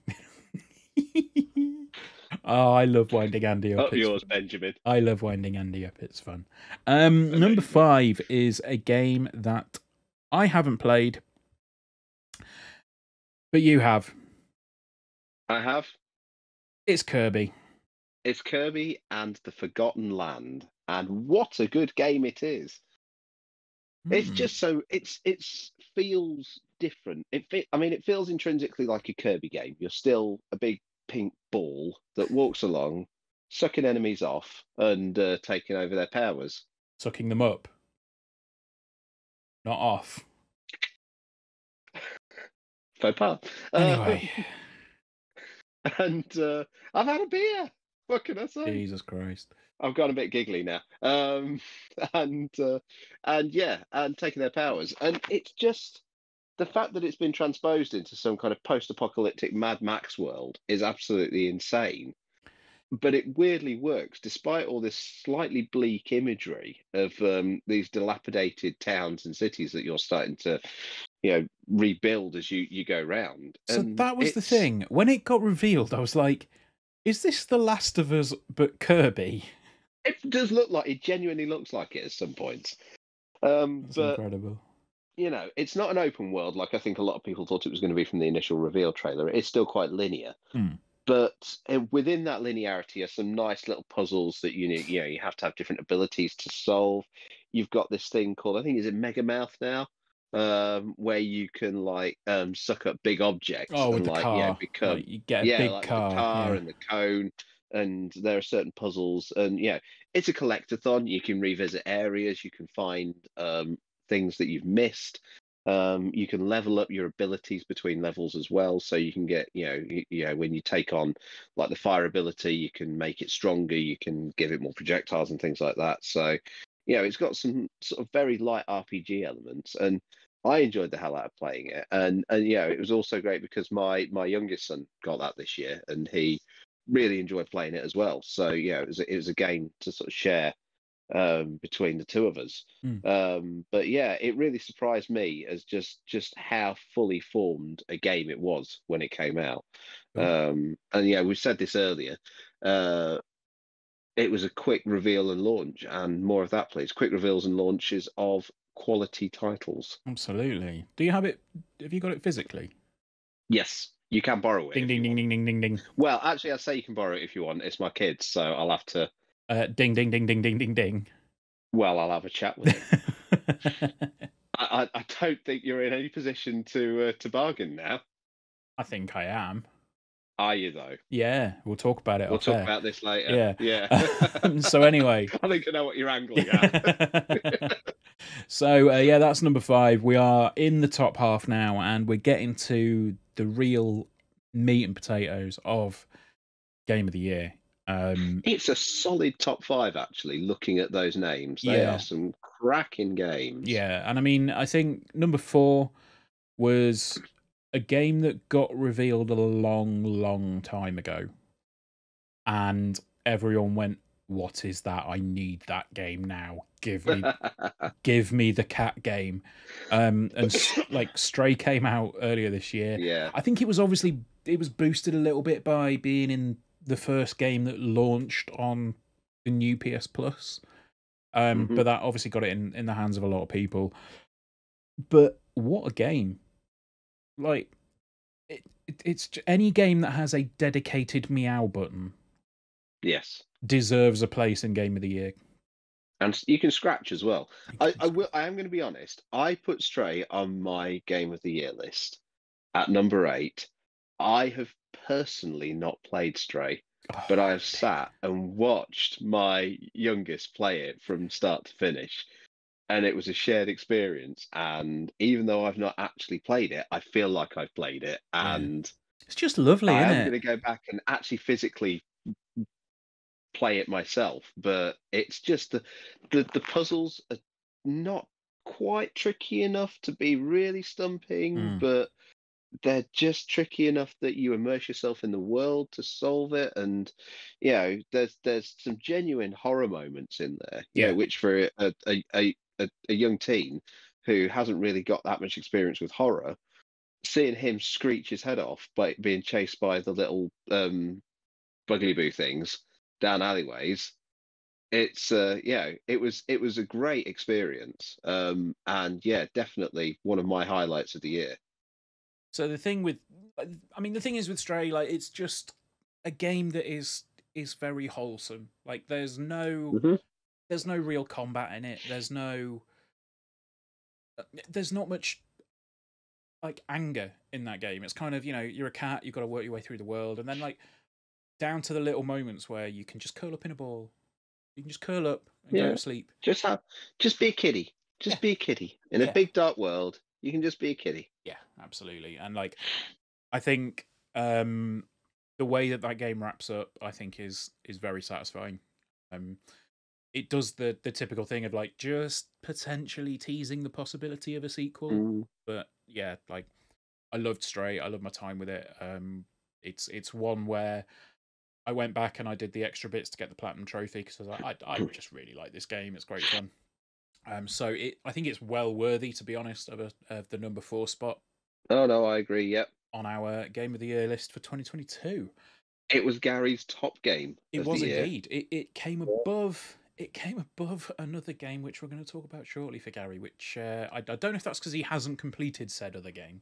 Oh, I love winding Andy up. Up yours, Benjamin. I love winding Andy up. It's fun. Number 5 is a game that I haven't played, but you have. I have. It's Kirby. It's Kirby and the Forgotten Land, and what a good game it is. It's just so it feels different. It feels intrinsically like a Kirby game. You're still a big pink ball that walks along, sucking enemies off and taking over their powers. Sucking them up. Not off. Faux pas. Anyway. And I've had a beer. What can I say? Jesus Christ. I've gone a bit giggly now. And taking their powers. And it's just the fact that it's been transposed into some kind of post-apocalyptic Mad Max world is absolutely insane. But it weirdly works, despite all this slightly bleak imagery of these dilapidated towns and cities that you're starting to, rebuild as you go round. So that was the thing. When it got revealed, I was like, is this The Last of Us but Kirby? It does look like it. Genuinely looks like it at some points. That's incredible. It's not an open world like I think a lot of people thought it was going to be from the initial reveal trailer. It's still quite linear. But within that linearity are some nice little puzzles that you have to have different abilities to solve. You've got this thing called, I think, is it Mega Mouth now, where you can suck up big objects with the car. become you get a big car, the car and the cone. And there are certain puzzles, and it's a collectathon. You can revisit areas, you can find things that you've missed. You can level up your abilities between levels as well, so you can get when you take on like the fire ability, you can make it stronger, you can give it more projectiles and things like that. So it's got some sort of very light RPG elements, and I enjoyed the hell out of playing it. And it was also great because my youngest son got that this year, and he really enjoyed playing it as well. So it was a game to sort of share between the two of us. But it really surprised me as just how fully formed a game it was when it came out. And we said this earlier. It was a quick reveal and launch, and more of that, please. Quick reveals and launches of quality titles. Absolutely. Do you have it? Have you got it physically? Yes, you can borrow it. Ding ding ding ding ding ding ding. Well, actually, I'd say you can borrow it if you want. It's my kids, so I'll have to. Ding ding ding ding ding ding ding. Well, I'll have a chat with him. I don't think you're in any position to bargain now. I think I am. Are you though? Yeah, we'll talk about it We'll off talk air. about this later. Yeah. Yeah. So anyway, I think I know what you're angling at. yeah. So yeah, that's number 5. We are in the top half now, and we're getting to the real meat and potatoes of Game of the Year. It's a solid top five, actually, looking at those names. They are Yeah, some cracking games. yeah, and I mean, I think number 4 was a game that got revealed a long, long time ago, and everyone went, "What is that? I need that game now. Give me the cat game." Like Stray came out earlier this year. Yeah. I think it was boosted a little bit by being in the first game that launched on the new PS Plus. Hmm. But that obviously got it in the hands of a lot of people. But what a game! Like it's any game that has a dedicated meow button Yes. deserves a place in Game of the Year. And you can scratch as well. You I, can I will. I am going to be honest. I put Stray on my Game of the Year list at number 8. I have personally not played Stray, but I Oh, have sat and watched my youngest play it from start to finish, and it was a shared experience. And even though I've not actually played it, I feel like I've played it, yeah. and It's just lovely, I isn't am it? going to go back and actually physically play it myself. But it's just the puzzles are not quite tricky enough to be really stumping, Mm, but they're just tricky enough that you immerse yourself in the world to solve it. And there's some genuine horror moments in there, yeah. which for a young teen who hasn't really got that much experience with horror, seeing him screech his head off by being chased by the little bugly boo things down alleyways. It was a great experience. And yeah, definitely one of my highlights of the year. So the thing is with Stray, like it's just a game that is very wholesome. Like Hmm. there's no real combat in it. There's not much like anger in that game. It's kind of, you're a cat, you've got to work your way through the world, and then like down to the little moments where you can just curl up in a ball. You can just curl up and go Yeah, to sleep. just be a kiddie. Yeah, Just be a kiddie in a yeah, big dark world. You can just be a kiddie. yeah, absolutely. And like I think the way that game wraps up, I think is very satisfying. Um, it does the typical thing of like just potentially teasing the possibility of a sequel, Mm. but yeah, like I loved Stray. I love my time with it. It's one where I went back and I did the extra bits to get the platinum trophy because I was like, I just really like this game. It's great fun. So I think it's well worthy, to be honest, of the number 4 spot Oh no, I agree. Yep, on our Game of the Year list for 2022. it was Gary's top game It of the was year. indeed. It came above another game which we're going to talk about shortly for Gary. Which I don't know if that's because he hasn't completed said other game,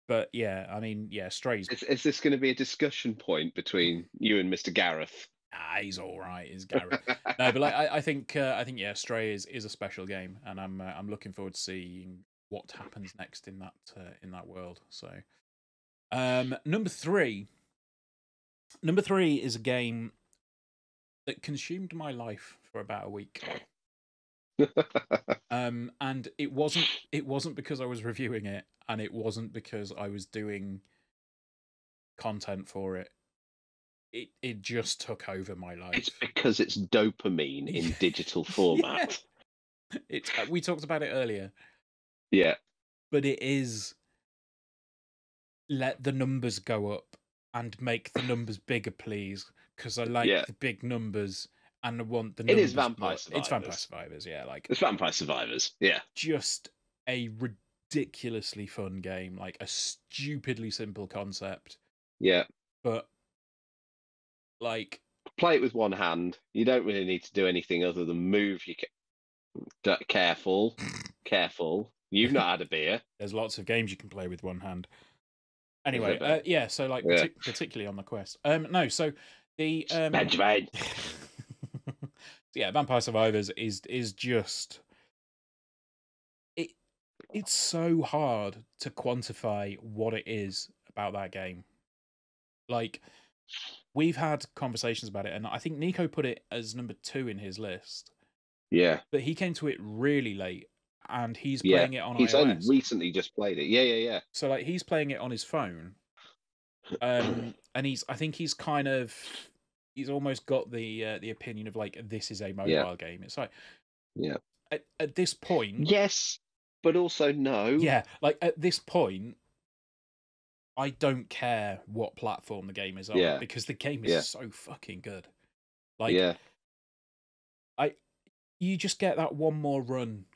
but yeah, I mean, yeah, Stray's Is this going to be a discussion point between you and Mr. Gareth? he's all right. Is Gareth? No, but like I think yeah, Stray is a special game, and I'm looking forward to seeing what happens next in that world. So number 3. Number 3 is a game that consumed my life for about a week. And it wasn't because I was reviewing it, and it wasn't because I was doing content for it. It just took over my It's life. because it's dopamine in digital Yeah, format. we talked about it earlier, Yeah, but it is let the numbers go up and make the numbers bigger, please, because I like yeah. the big numbers and I want the It is numbers Vampire more. It's Vampire Survivors. Survivors, yeah, like It's Vampire Survivors. Yeah, just a ridiculously fun game, like a stupidly simple concept, yeah. but like Play it with one hand. You don't really need to do anything other than move. Careful, careful. You've not had a beer. there's lots of games you can play with one hand. Is there, Anyway, Ben? yeah, so like Yeah. particularly on the Quest. No, so the Benjamin. so yeah, Vampire Survivors is just it. It's so hard to quantify what it is about that game. Like, we've had conversations about it, and I think Nico put it as number 2 in his list. Yeah. But he came to it really late, and he's Yeah. playing it on He's only iOS. recently just played it. Yeah. So like he's playing it on his phone. And I think he's almost got the opinion of like, this is a Yeah. mobile game. It's like, Yeah. at this point, Yes, but also no. yeah, like at this point, I don't care what platform the game is on, Yeah. because the game is Yeah. so fucking good. Like, Yeah. you just get that one more run,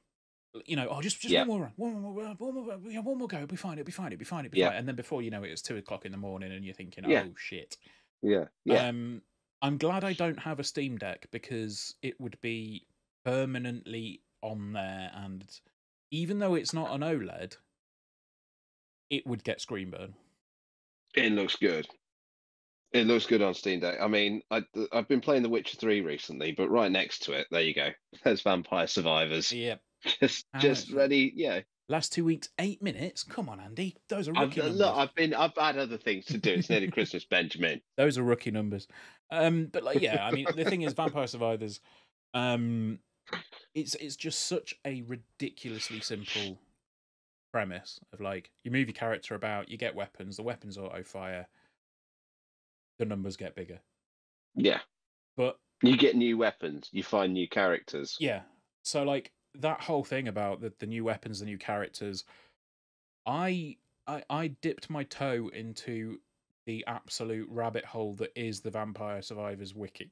you know. Oh, just Yeah. one more run, one more go. It'll be fine. It'll be fine. It'll be fine. It'll be Yeah. fine. And then before you know it, it's 2 o'clock in the morning, and you're thinking, Yeah. oh shit. Yeah. Yeah. I'm glad I don't have a Steam Deck, because it would be permanently on there, and even though it's not an OLED, it would get screen burn. It looks good. It looks good on Steam Deck. I mean, I've been playing The Witcher 3 recently, but right next to it, there you go. There's Vampire Survivors. Yep. Just ready, yeah. Last 2 weeks, 8 minutes. Come on, Andy. Those are rookie numbers. Look, I've had other things to do. It's nearly Christmas, Benjamin. Those are rookie numbers. But like, yeah, I mean, the thing is, Vampire Survivors, it's just such a ridiculously simple premise of like, you move your character about, you get weapons, the weapons auto fire, the numbers get bigger. Yeah. But you get new weapons, you find new characters. Yeah. So like that whole thing about the new weapons, the new characters, I dipped my toe into the absolute rabbit hole that is the Vampire Survivors wiki.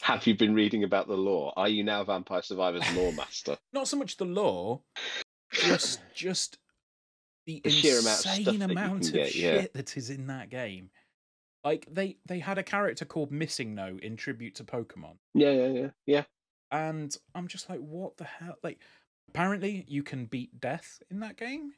Have you been reading about the lore? Are you now Vampire Survivors lore master? Not so much the lore, just the sheer insane amount of get, shit that is in that game. Like they had a character called Missing No in tribute to Pokemon. Yeah. And I'm just like, what the hell? Like, apparently you can beat death in that game.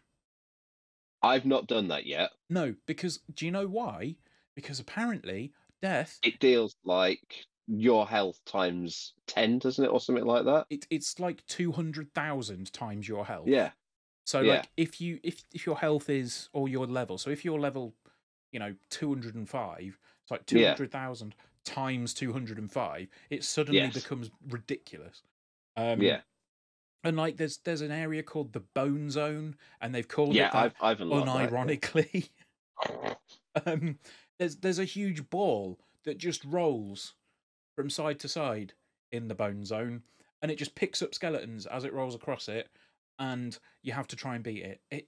I've not done that yet. No, because do you know why? Because apparently death, it deals like your health times 10, doesn't it, or something like that? It's like 200,000 times your health. Yeah. So like if your health is, or your level, so if your level, 205, it's like 200,000 times 205, it suddenly becomes ridiculous. And like there's an area called the Bone Zone, and they've called it that I've unironically. There's a huge ball that just rolls from side to side in the Bone Zone, and it just picks up skeletons as it rolls across it, and you have to try and beat it.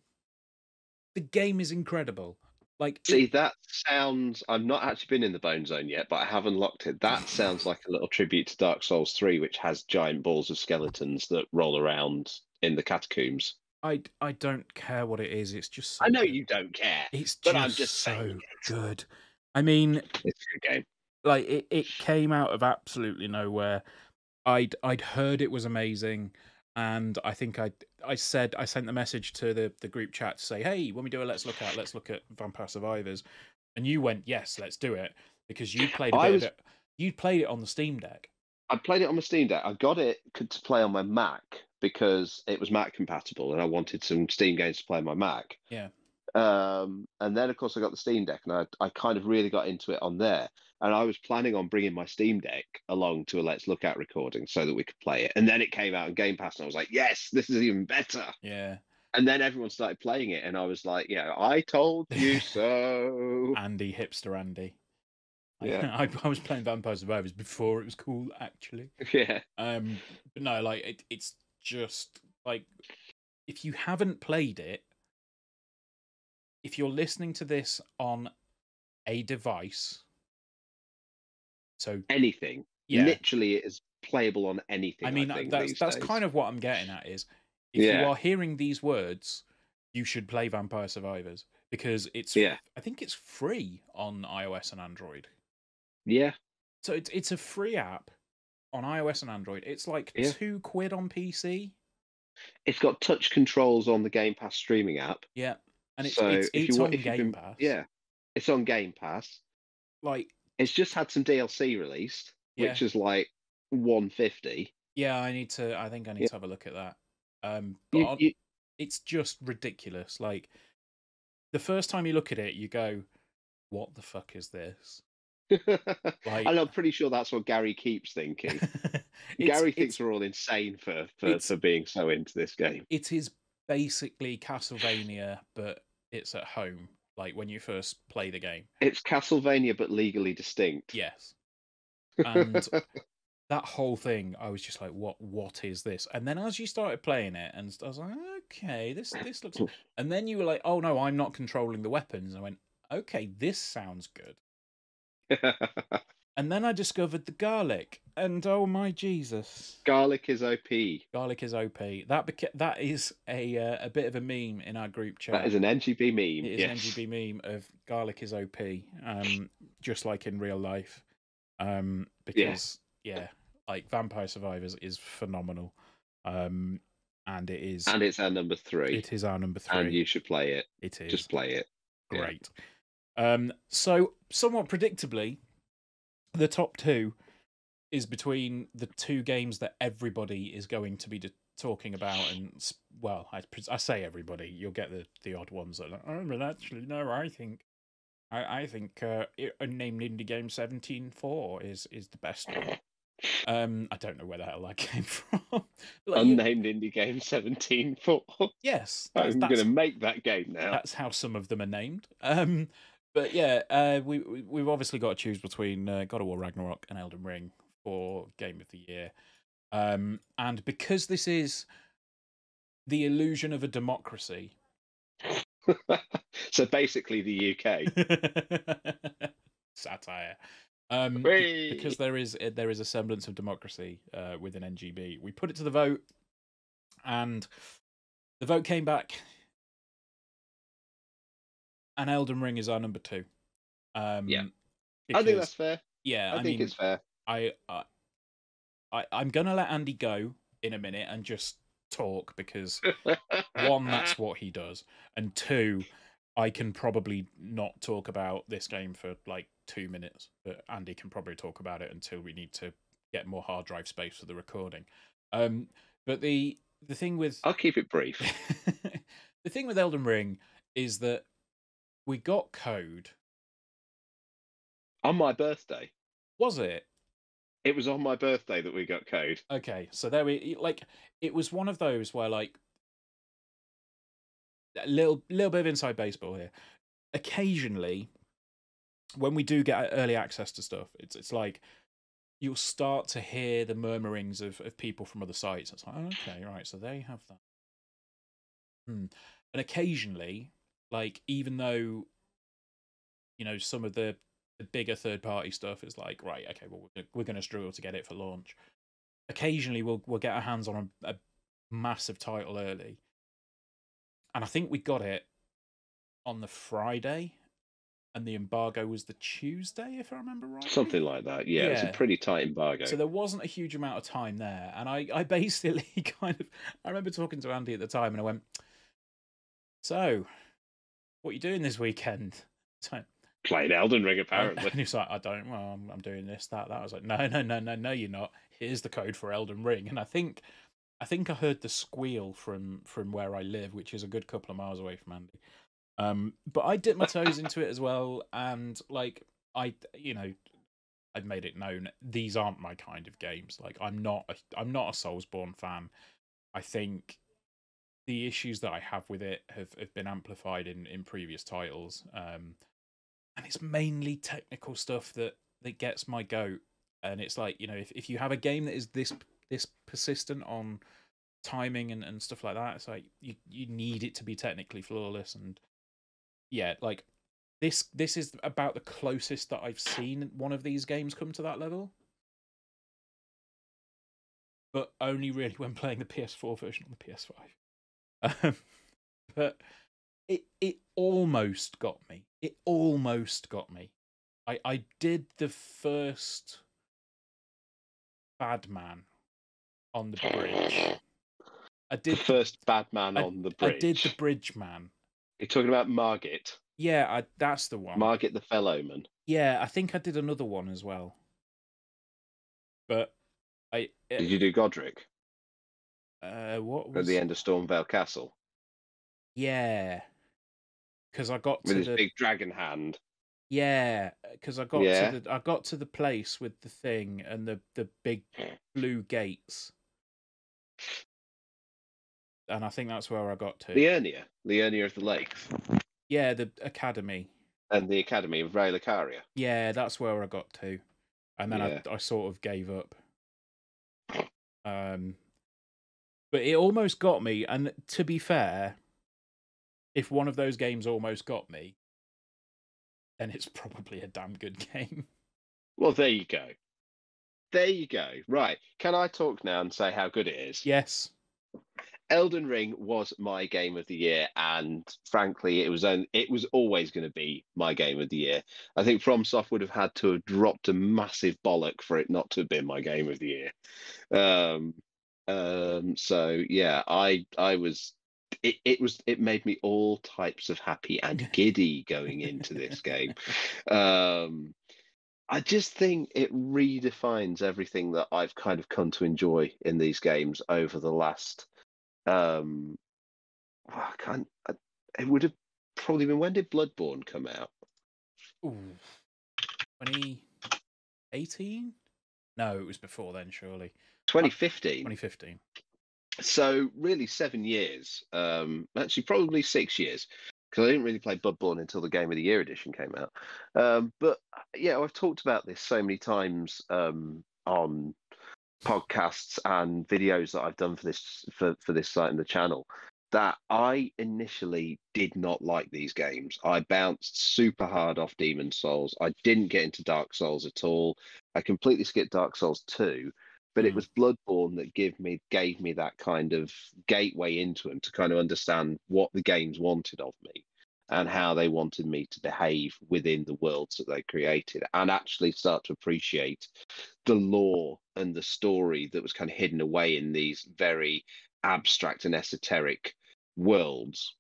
The game is incredible. Like, that sounds. I've not actually been in the Bone Zone yet, but I have unlocked it. That sounds like a little tribute to Dark Souls 3, which has giant balls of skeletons that roll around in the catacombs. I don't care what it is. It's just so I know good. you don't care. It's but just I'm just so saying good. I mean, it's a good game. Like it came out of absolutely nowhere. I'd heard it was amazing, and I think I sent the message to the group chat to say, hey, when we do a let's look at Vampire Survivors, and you went, yes, let's do it, because you played of it. You played it on the Steam Deck. I played it on my Steam Deck. I got it to play on my Mac because it was Mac compatible, and I wanted some Steam games to play on my Mac. Yeah. And then of course I got the Steam Deck, and I kind of really got into it on there. And I was planning on bringing my Steam Deck along to a Let's Look At recording so that we could play it. And then it came out on Game Pass, and I was like, yes, this is even better. Yeah. And then everyone started playing it, and I was like, yeah, I told you so. Andy, hipster Andy. Yeah. I was playing Vampire Survivors before it was cool, actually. Yeah. But no, like it's just like, if you haven't played it, if you're listening to this on a device, so anything, literally, it is playable on anything. I mean, that's kind of what I'm getting at is, if you are hearing these words, you should play Vampire Survivors, because it's I think it's free on iOS and Android. Yeah. So it's a free app on iOS and Android. It's like £2 on PC. It's got touch controls on the Game Pass streaming app. Yeah, and it's on Game Pass. Yeah, it's on Game Pass. Like, it's just had some DLC released, which is like $150. Yeah, I think I need to have a look at that. But it's just ridiculous. Like, the first time you look at it, you go, "What the fuck is this?" Like, And I'm pretty sure that's what Gary keeps thinking. it's Gary thinks it's we're all insane for it's being so into this game. it is basically Castlevania, but it's at home. Like when you first play the game. It's Castlevania, but legally distinct. Yes, and that whole thing, I was just like, what is this? And then as you started playing it, and I was like, okay, this looks. And then you were like, oh no, I'm not controlling the weapons. And I went, okay, this sounds good. And then I discovered the garlic, and oh my Jesus, Garlic is OP. garlic is OP. That is a bit of a meme in our group That chat. is an NGB meme. It is an Yes. NGB meme of garlic is OP, just like in real life. Because yeah, like Vampire Survivors is phenomenal, and it is. And it's our number 3. It is our number 3. And you should play it. It is. Just play it. Great. So somewhat predictably, the top 2 is between the 2 games that everybody is going to be talking about, and well, I say everybody. You'll get the odd ones that are like, oh, but actually, no, I think named indie game 17.4 is the best one. I don't know where the hell that came from. Like, Unnamed indie game 17.4. Yes, I'm going to make that game now. That's how some of them are named. But yeah, we've obviously got to choose between God of War Ragnarok and Elden Ring for Game of the Year. And because this is the illusion of a democracy. So basically the UK. Satire. Because there is a semblance of democracy with an NGB. We put it to the vote, and the vote came back, and Elden Ring is our number 2. Yeah, I think that's fair. Yeah, I think it's fair. I'm gonna let Andy go in a minute and just talk, because 1, that's what he does, and 2, I can probably not talk about this game for like 2 minutes, but Andy can probably talk about it until we need to get more hard drive space for the recording. But the thing with I'll keep it brief. the thing with Elden Ring is that we got code on my birthday. Was it? It was on my birthday that we got code. Okay, so there we it was one of those where like a little bit of inside baseball here. Occasionally, when we do get early access to stuff, it's like you'll start to hear the murmurings of people from other sites. It's like, oh, okay, right, so they have that. And occasionally, like, even though, you know, some of the bigger third-party stuff is like, right, okay, well, we're going to struggle to get it for launch. Occasionally, we'll get our hands on a massive title early. And I think we got it on the Friday, and the embargo was the Tuesday, if I remember right. Something like that, yeah. It was a pretty tight embargo. So there wasn't a huge amount of time there. And I basically I remember talking to Andy at the time, and I went, so, what are you doing this weekend? So, playing Elden Ring, apparently. And he was like, I'm doing this, that. I was like, no, you're not. Here's the code for Elden Ring. And I think I heard the squeal from where I live, which is a good couple of miles away from Andy. But I dipped my toes into it as well, and like I've made it known these aren't my kind of games. Like I'm not a Soulsborne fan. I think the issues that I have with it have been amplified in previous titles. And it's mainly technical stuff that gets my goat. And it's like, you know, if you have a game that is this persistent on timing and stuff like that, it's like you need it to be technically flawless. And yeah, like this is about the closest that I've seen one of these games come to that level. But only really when playing the PS4 version on the PS5. But it almost got me. It almost got me. I did the first bad man on the bridge. I did the first bad man on the bridge. I did the bridge man. You're talking about Margit? Yeah, that's the one. Margit the Fellowman. Yeah, I think I did another one as well. But did you do Godric? What was at the end of Stormvale Castle? Yeah. because I got with to his the big dragon hand. because Yeah. I got to the place with the thing and the big blue gates, and I think that's where I got to. The Urnia of the Lakes, Yeah, the academy. and the Academy of Ray Lucaria. Yeah, that's where I got to, and then Yeah. I sort of gave up. Um, but it almost got me, and to be fair, if one of those games almost got me, then it's probably a damn good game. Well, there you go. There you go. Right. Can I talk now and say how good it is? Yes. Elden Ring was my game of the year, and frankly, it was always going to be my game of the year. I think FromSoft would have had to have dropped a massive bollock for it not to have been my game of the year. Um, so yeah, I was. It made me all types of happy and giddy going into this game. Um, I just think it redefines everything that I've kind of come to enjoy in these games over the last I can't. It would have probably been, when did Bloodborne come out? Ooh, 2018? No, it was before then, surely. 2015. 2015. So really 7 years. Actually, probably 6 years, because I didn't really play Bloodborne until the Game of the Year edition came out. But yeah, I've talked about this so many times on podcasts and videos that I've done for this site and the channel, that I initially did not like these games. I bounced super hard off Demon Souls. I didn't get into Dark Souls at all. I completely skipped Dark Souls 2, but it was Bloodborne that gave me that kind of gateway into them, to kind of understand what the games wanted of me and how they wanted me to behave within the worlds that they created, and actually start to appreciate the lore and the story that was kind of hidden away in these very abstract and esoteric worlds.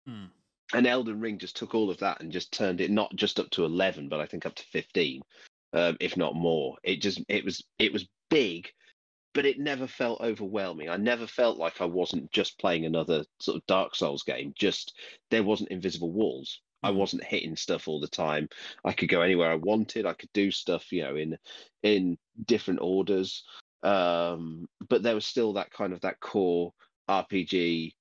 And Elden Ring just took all of that and just turned it not just up to 11, but I think up to 15, if not more. It was big, but it never felt overwhelming. I never felt like I wasn't just playing another sort of Dark Souls game. Just there wasn't invisible walls. I wasn't hitting stuff all the time. I could go anywhere I wanted. I could do stuff, in different orders. But there was still that kind of that core RPG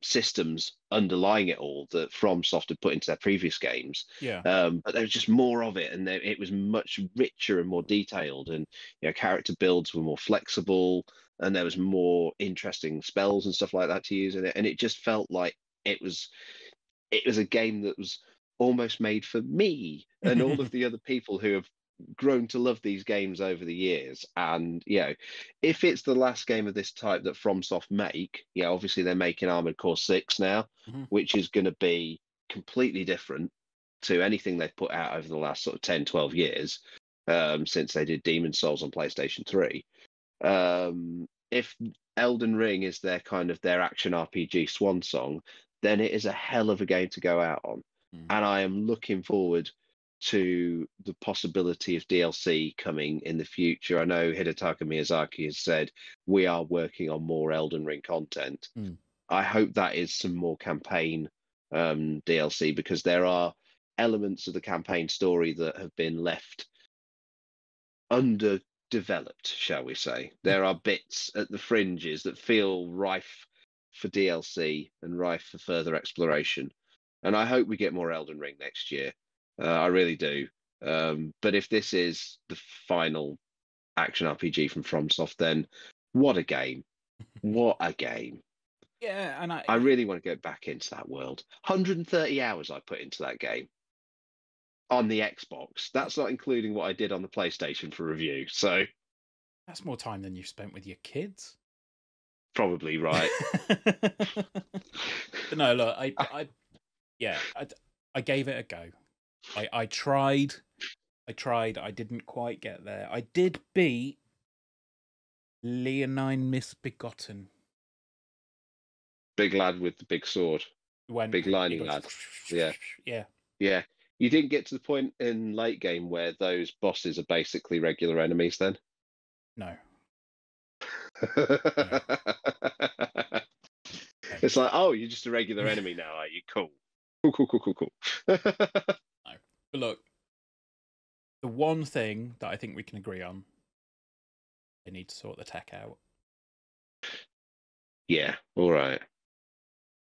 systems underlying it all that FromSoft had put into their previous games. Yeah. But there was just more of it, and it was much richer and more detailed, and character builds were more flexible, and there was more interesting spells and stuff like that to use in it, and it just felt like it was a game that was almost made for me and all of the other people who have grown to love these games over the years. And if it's the last game of this type that FromSoft make, obviously they're making Armored Core 6 now, which is going to be completely different to anything they've put out over the last sort of 10, 12 years, since they did Demon Souls on PlayStation 3. If Elden Ring is their action RPG swan song, then it is a hell of a game to go out on. And I am looking forward to the possibility of DLC coming in the future. I know Hidetaka Miyazaki has said we are working on more Elden Ring content. I hope that is some more campaign DLC, because there are elements of the campaign story that have been left underdeveloped, shall we say. There are bits at the fringes that feel rife for DLC and rife for further exploration. And I hope we get more Elden Ring next year. I really do. But if this is the final action RPG from FromSoft, then what a game. What a game. Yeah, and I really want to go back into that world. 130 hours I put into that game on the Xbox. That's not including what I did on the PlayStation for review. So that's more time than you've spent with your kids. Probably right. But no, look, I gave it a go. I tried. I didn't quite get there. I did beat Leonine Misbegotten. Big lad with the big sword. Big lining lad. Yeah. Yeah. Yeah. You didn't get to the point in late game where those bosses are basically regular enemies then? No. No. It's like, oh, you're just a regular enemy now, are you? Cool. Cool. No. But look, the one thing that I think we can agree on, they need to sort the tech out. Yeah, all right.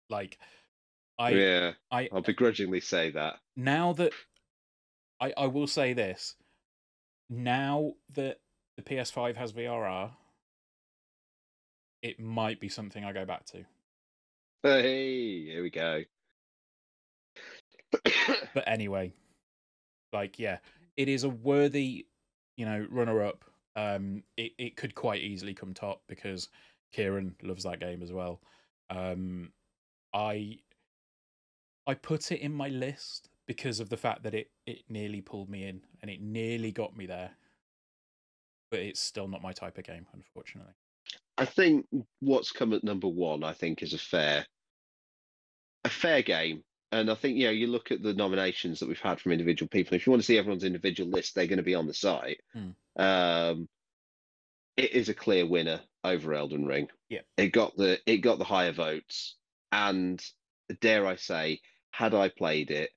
Like, I, Yeah, I I'll begrudgingly say that. now that I will say this, now that the PS5 has VRR, it might be something I go back to. Hey, here we go. But anyway, like, yeah, it is a worthy, runner up. It could quite easily come top because Kieran loves that game as well. I I put it in my list because of the fact that it nearly pulled me in and it nearly got me there, but it's still not my type of game, unfortunately. I think what's come at number one, I think, is a fair game. And I think, you look at the nominations that we've had from individual people. If you want to see everyone's individual list, they're going to be on the site. Hmm. Um, it is a clear winner over Elden Ring. Yeah, It got the higher votes, and dare I say, had I played it,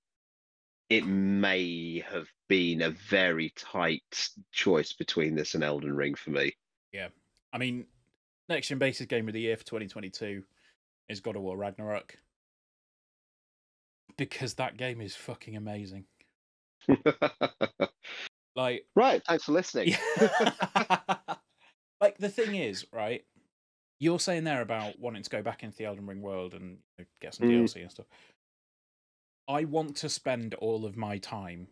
it may have been a very tight choice between this and Elden Ring for me. yeah. I mean, next gen basis game of the year for 2022 is God of War Ragnarok because that game is fucking amazing. Like, Right, thanks for listening. yeah. Like, the thing is, right? You're saying there about wanting to go back into the Elden Ring world and get some Mm, DLC and stuff. I want to spend all of my time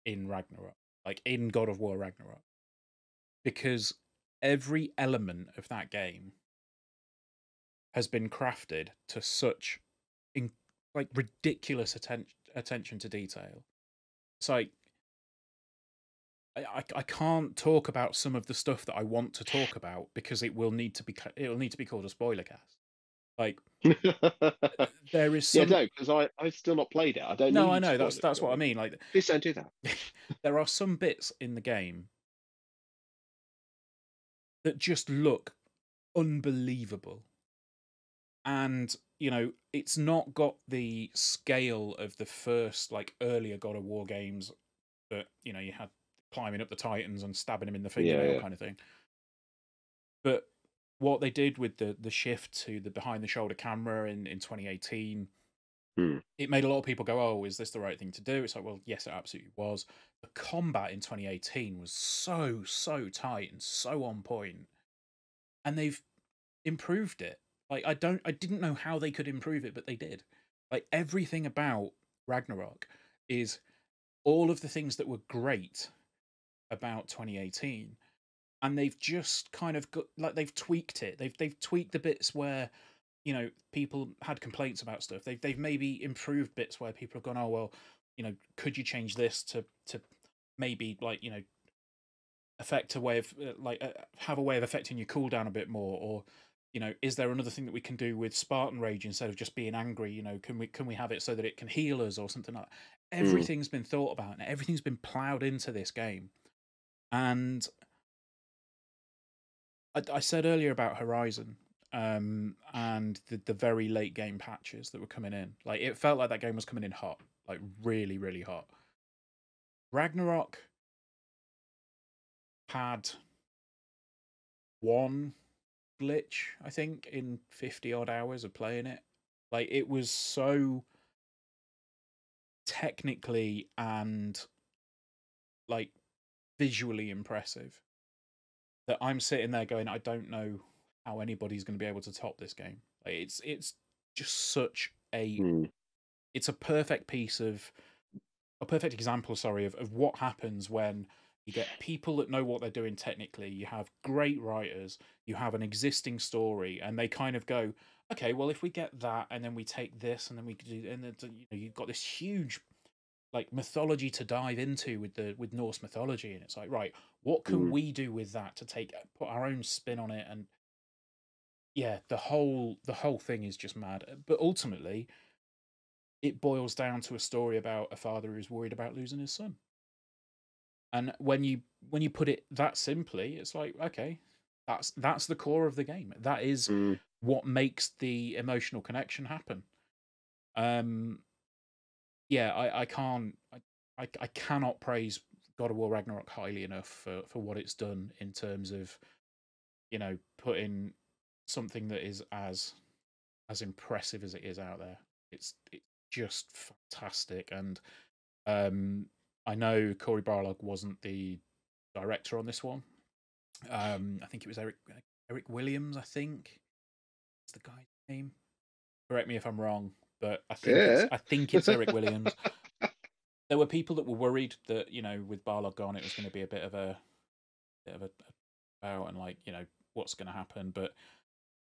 in Ragnarok, like in God of War Ragnarok, because every element of that game has been crafted to such in, like ridiculous attention to detail. It's like I can't talk about some of the stuff that I want to talk about because it'll need to be called a spoiler cast. Like there is yeah, some no, because I've still not played it. I don't no, I need know that's spoilers that's what for I it. mean. Like Please don't do that. there are some bits in the game that just look unbelievable. And, it's not got the scale of the first, like, earlier God of War games that, you had climbing up the Titans and stabbing him in the Yeah, fingernail yeah. kind of thing. But what they did with the shift to the behind the shoulder camera in 2018, Hmm. it made a lot of people go, oh, is this the right thing to do? It's like, well, yes, it absolutely was. The combat in 2018 was so, so tight and so on point. And they've improved it. Like I didn't know how they could improve it, but they did. Like everything about Ragnarok is all of the things that were great about 2018, and they've just kind of got like they've tweaked it. They've tweaked the bits where people had complaints about stuff. They've maybe improved bits where people have gone, oh well, could you change this to maybe like affect a way of have a way of affecting your cooldown a bit more, or is there another thing that we can do with Spartan Rage instead of just being angry? Can we have it so that it can heal us or something like that? Hmm. Everything's been thought about and everything's been plowed into this game. And I said earlier about Horizon, and the very late game patches that were coming in. Like it felt like that game was coming in hot, like really, really hot. Ragnarok had one glitch, I think, in 50 odd hours of playing it. Like it was so technically and like visually impressive that I'm sitting there going, I don't know how anybody's going to be able to top this game. Like it's just such a Hmm. it's a perfect a perfect example, sorry, of what happens when you get people that know what they're doing technically, you have great writers, you have an existing story, and they kind of go, okay, well, if we get that, and then we take this, and then we do, and then you've got this huge like mythology to dive into with Norse mythology, and it's like, right, what can Hmm. we do with that to put our own spin on it, and yeah, the whole thing is just mad, but ultimately it boils down to a story about a father who's worried about losing his son. And when you put it that simply, it's like, okay, that's the core of the game. That is Hmm. what makes the emotional connection happen. Um, yeah, I can't, I cannot praise God of War Ragnarok highly enough for what it's done in terms of, you know, putting something that is as impressive as it is out there. It's just fantastic, and I know Corey Barlog wasn't the director on this one. I think it was Eric Williams. I think it's the guy's name. Correct me if I'm wrong, but Yeah. I think it's Eric Williams. There were people that were worried that, you know, with Barlog gone, it was going to be a bit of a bout and, like, you know, what's going to happen. But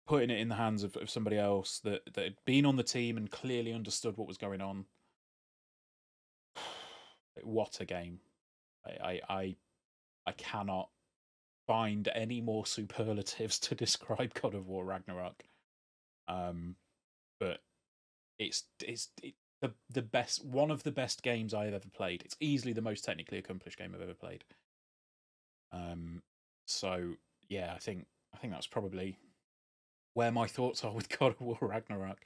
putting it in the hands of somebody else that had been on the team and clearly understood what was going on. What a game! I cannot find any more superlatives to describe God of War Ragnarok. But it's the best, one of the best games I've ever played. It's easily the most technically accomplished game I've ever played. So yeah, I think that's probably where my thoughts are with God of War Ragnarok.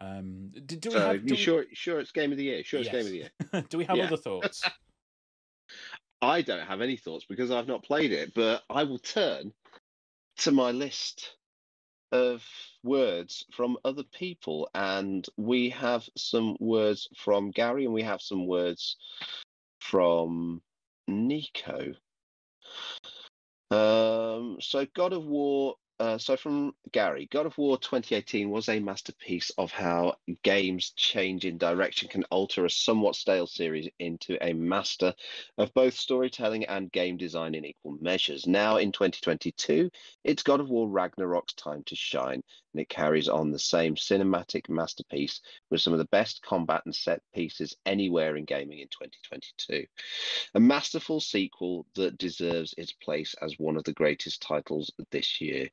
Do we So have? you sure it's game of the year? Sure, it's game of Yes. the year. Do we have Yeah. other thoughts? I don't have any thoughts because I've not played it, but I will turn to my list of words from other people, and we have some words from Gary, and we have some words from Nico. So God of War. So from Gary, God of War 2018 was a masterpiece of how games change in direction can alter a somewhat stale series into a master of both storytelling and game design in equal measures. Now in 2022, it's God of War Ragnarok's time to shine, and it carries on the same cinematic masterpiece with some of the best combat and set pieces anywhere in gaming in 2022. A masterful sequel that deserves its place as one of the greatest titles this year.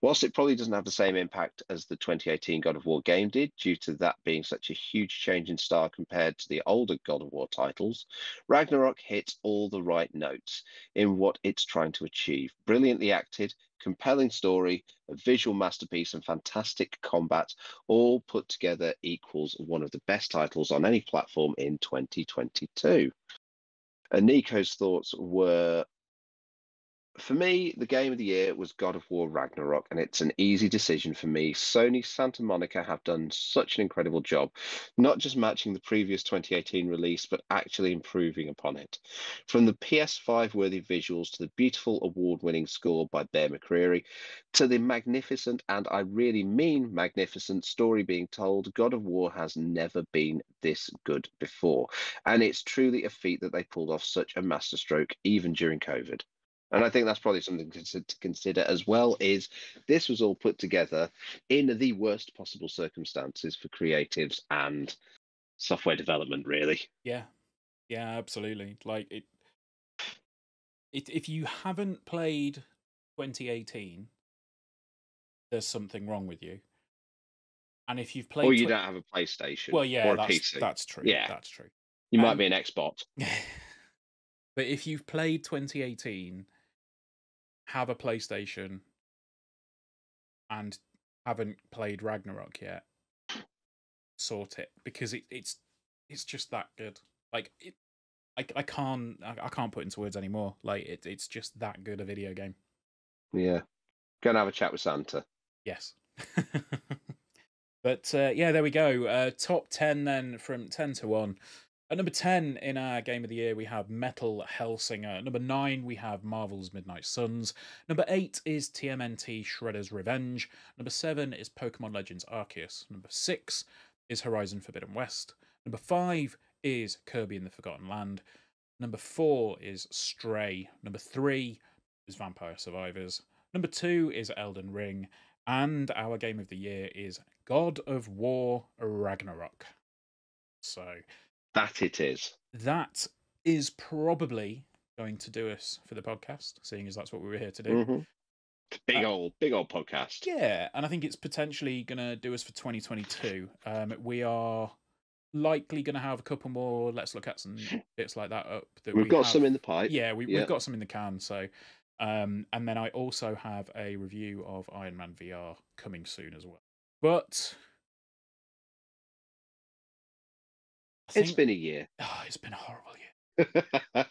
Whilst it probably doesn't have the same impact as the 2018 God of War game did, due to that being such a huge change in style compared to the older God of War titles, Ragnarok hits all the right notes in what it's trying to achieve. Brilliantly acted, compelling story, a visual masterpiece, and fantastic combat, all put together equals one of the best titles on any platform in 2022. And Nico's thoughts were, for me, the game of the year was God of War Ragnarok, and it's an easy decision for me. Sony Santa Monica have done such an incredible job, not just matching the previous 2018 release, but actually improving upon it. From the PS5 worthy visuals to the beautiful award winning score by Bear McCreary to the magnificent, and I really mean magnificent, story being told, God of War has never been this good before. And it's truly a feat that they pulled off such a masterstroke, even during COVID. And I think that's probably something to consider as well, is this was all put together in the worst possible circumstances for creatives and software development, really. Yeah, yeah, absolutely. Like if you haven't played 2018, there's something wrong with you. And if you've Or played, you don't have a PlayStation well, yeah, or a PC. that's true. Yeah, That's true. you might And be an Xbox. but if you've played 2018, have a PlayStation, and haven't played Ragnarok yet, sort it, because it's just that good. Like I can't put into words anymore. Like it's just that good a video game. Yeah, go and have a chat with Santa. Yes. But yeah, there we go. Top 10 then, from 10 to 1. At number 10 in our game of the year, we have Metal Hellsinger. Number 9, we have Marvel's Midnight Suns. Number 8 is TMNT Shredder's Revenge. Number 7 is Pokemon Legends Arceus. Number 6 is Horizon Forbidden West. Number 5 is Kirby and the Forgotten Land. Number 4 is Stray. Number 3 is Vampire Survivors. Number 2 is Elden Ring. And our game of the year is God of War Ragnarok. So That it is. that is probably going to do us for the podcast, seeing as that's what we were here to do. Mm-hmm. Big old podcast. Yeah, and I think it's potentially going to do us for 2022. We are likely going to have a couple more. Let's look at some bits like that up that We've we got have. some in the pipe. Yeah, we've got some in the can. So, and then I also have a review of Iron Man VR coming soon as well. But It's been a year. It's been a horrible year.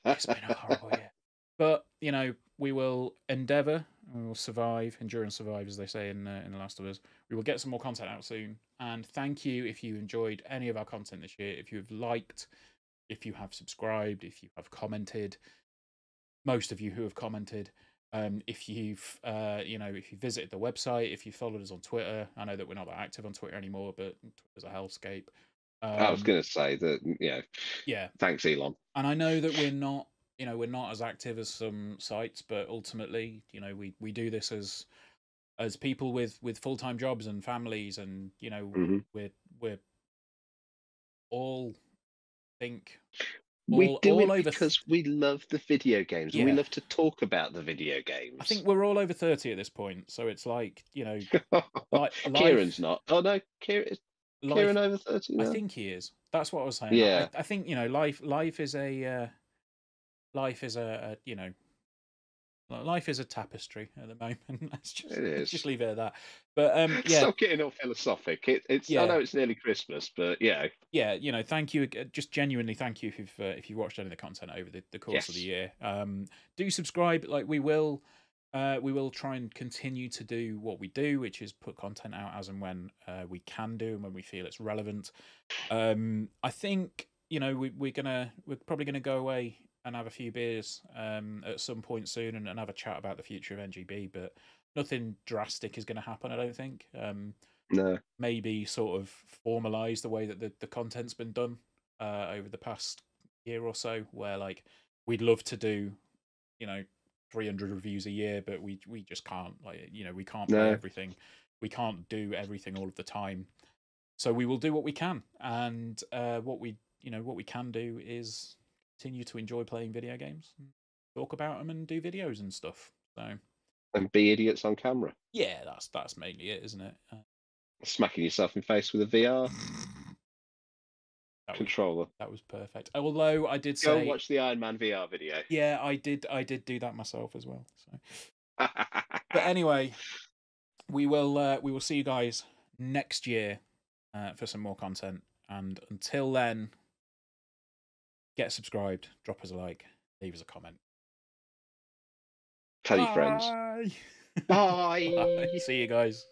It's been a horrible year. But, you know, we will endeavour, we will survive, endure and survive, as they say in The Last of Us. We will get some more content out soon. And thank you if you enjoyed any of our content this year, if you have liked, if you have subscribed, if you have commented. Most of you who have commented. If you've, if you visited the website, if you followed us on Twitter. I know that we're not that active on Twitter anymore, but Twitter's a hellscape. I was going to say that, yeah. Thanks, Elon. And I know that we're not as active as some sites, but ultimately, we do this as people with full-time jobs and families, and we're all think We do all it over because we love the video games and we Yeah. love to talk about the video games. I think we're all over 30 at this point, so it's like, life. Kieran's not. Oh no, Kieran over 30 now? I think he is. That's what I was saying. Yeah. I think life is a life is a tapestry at the moment. Let's just leave it at that. But Stop getting all philosophic. It's I know it's nearly Christmas, but yeah, thank you. Just genuinely thank you if you watched any of the content over the course of the year. Do subscribe. Like we will try and continue to do what we do, which is put content out as and when we can do and when we feel it's relevant. I think we're probably gonna go away and have a few beers at some point soon and have a chat about the future of NGB, but nothing drastic is going to happen, I don't think. No. Maybe sort of formalise the way that the content's been done over the past year or so, where like we'd love to do 300 reviews a year, but we just can't. Like we can't play everything. We can't do everything all of the time. So we will do what we can, and what we can do is continue to enjoy playing video games, talk about them, and do videos and stuff. So and be idiots on camera. Yeah, that's mainly it, isn't it? Smacking yourself in the face with a VR controller. That was perfect. Although I did go watch the Iron Man VR video. Yeah, I did do that myself as well. So, but anyway, we will see you guys next year for some more content. And until then, get subscribed, drop us a like, leave us a comment. Tell your friends. Bye. Bye. See you guys.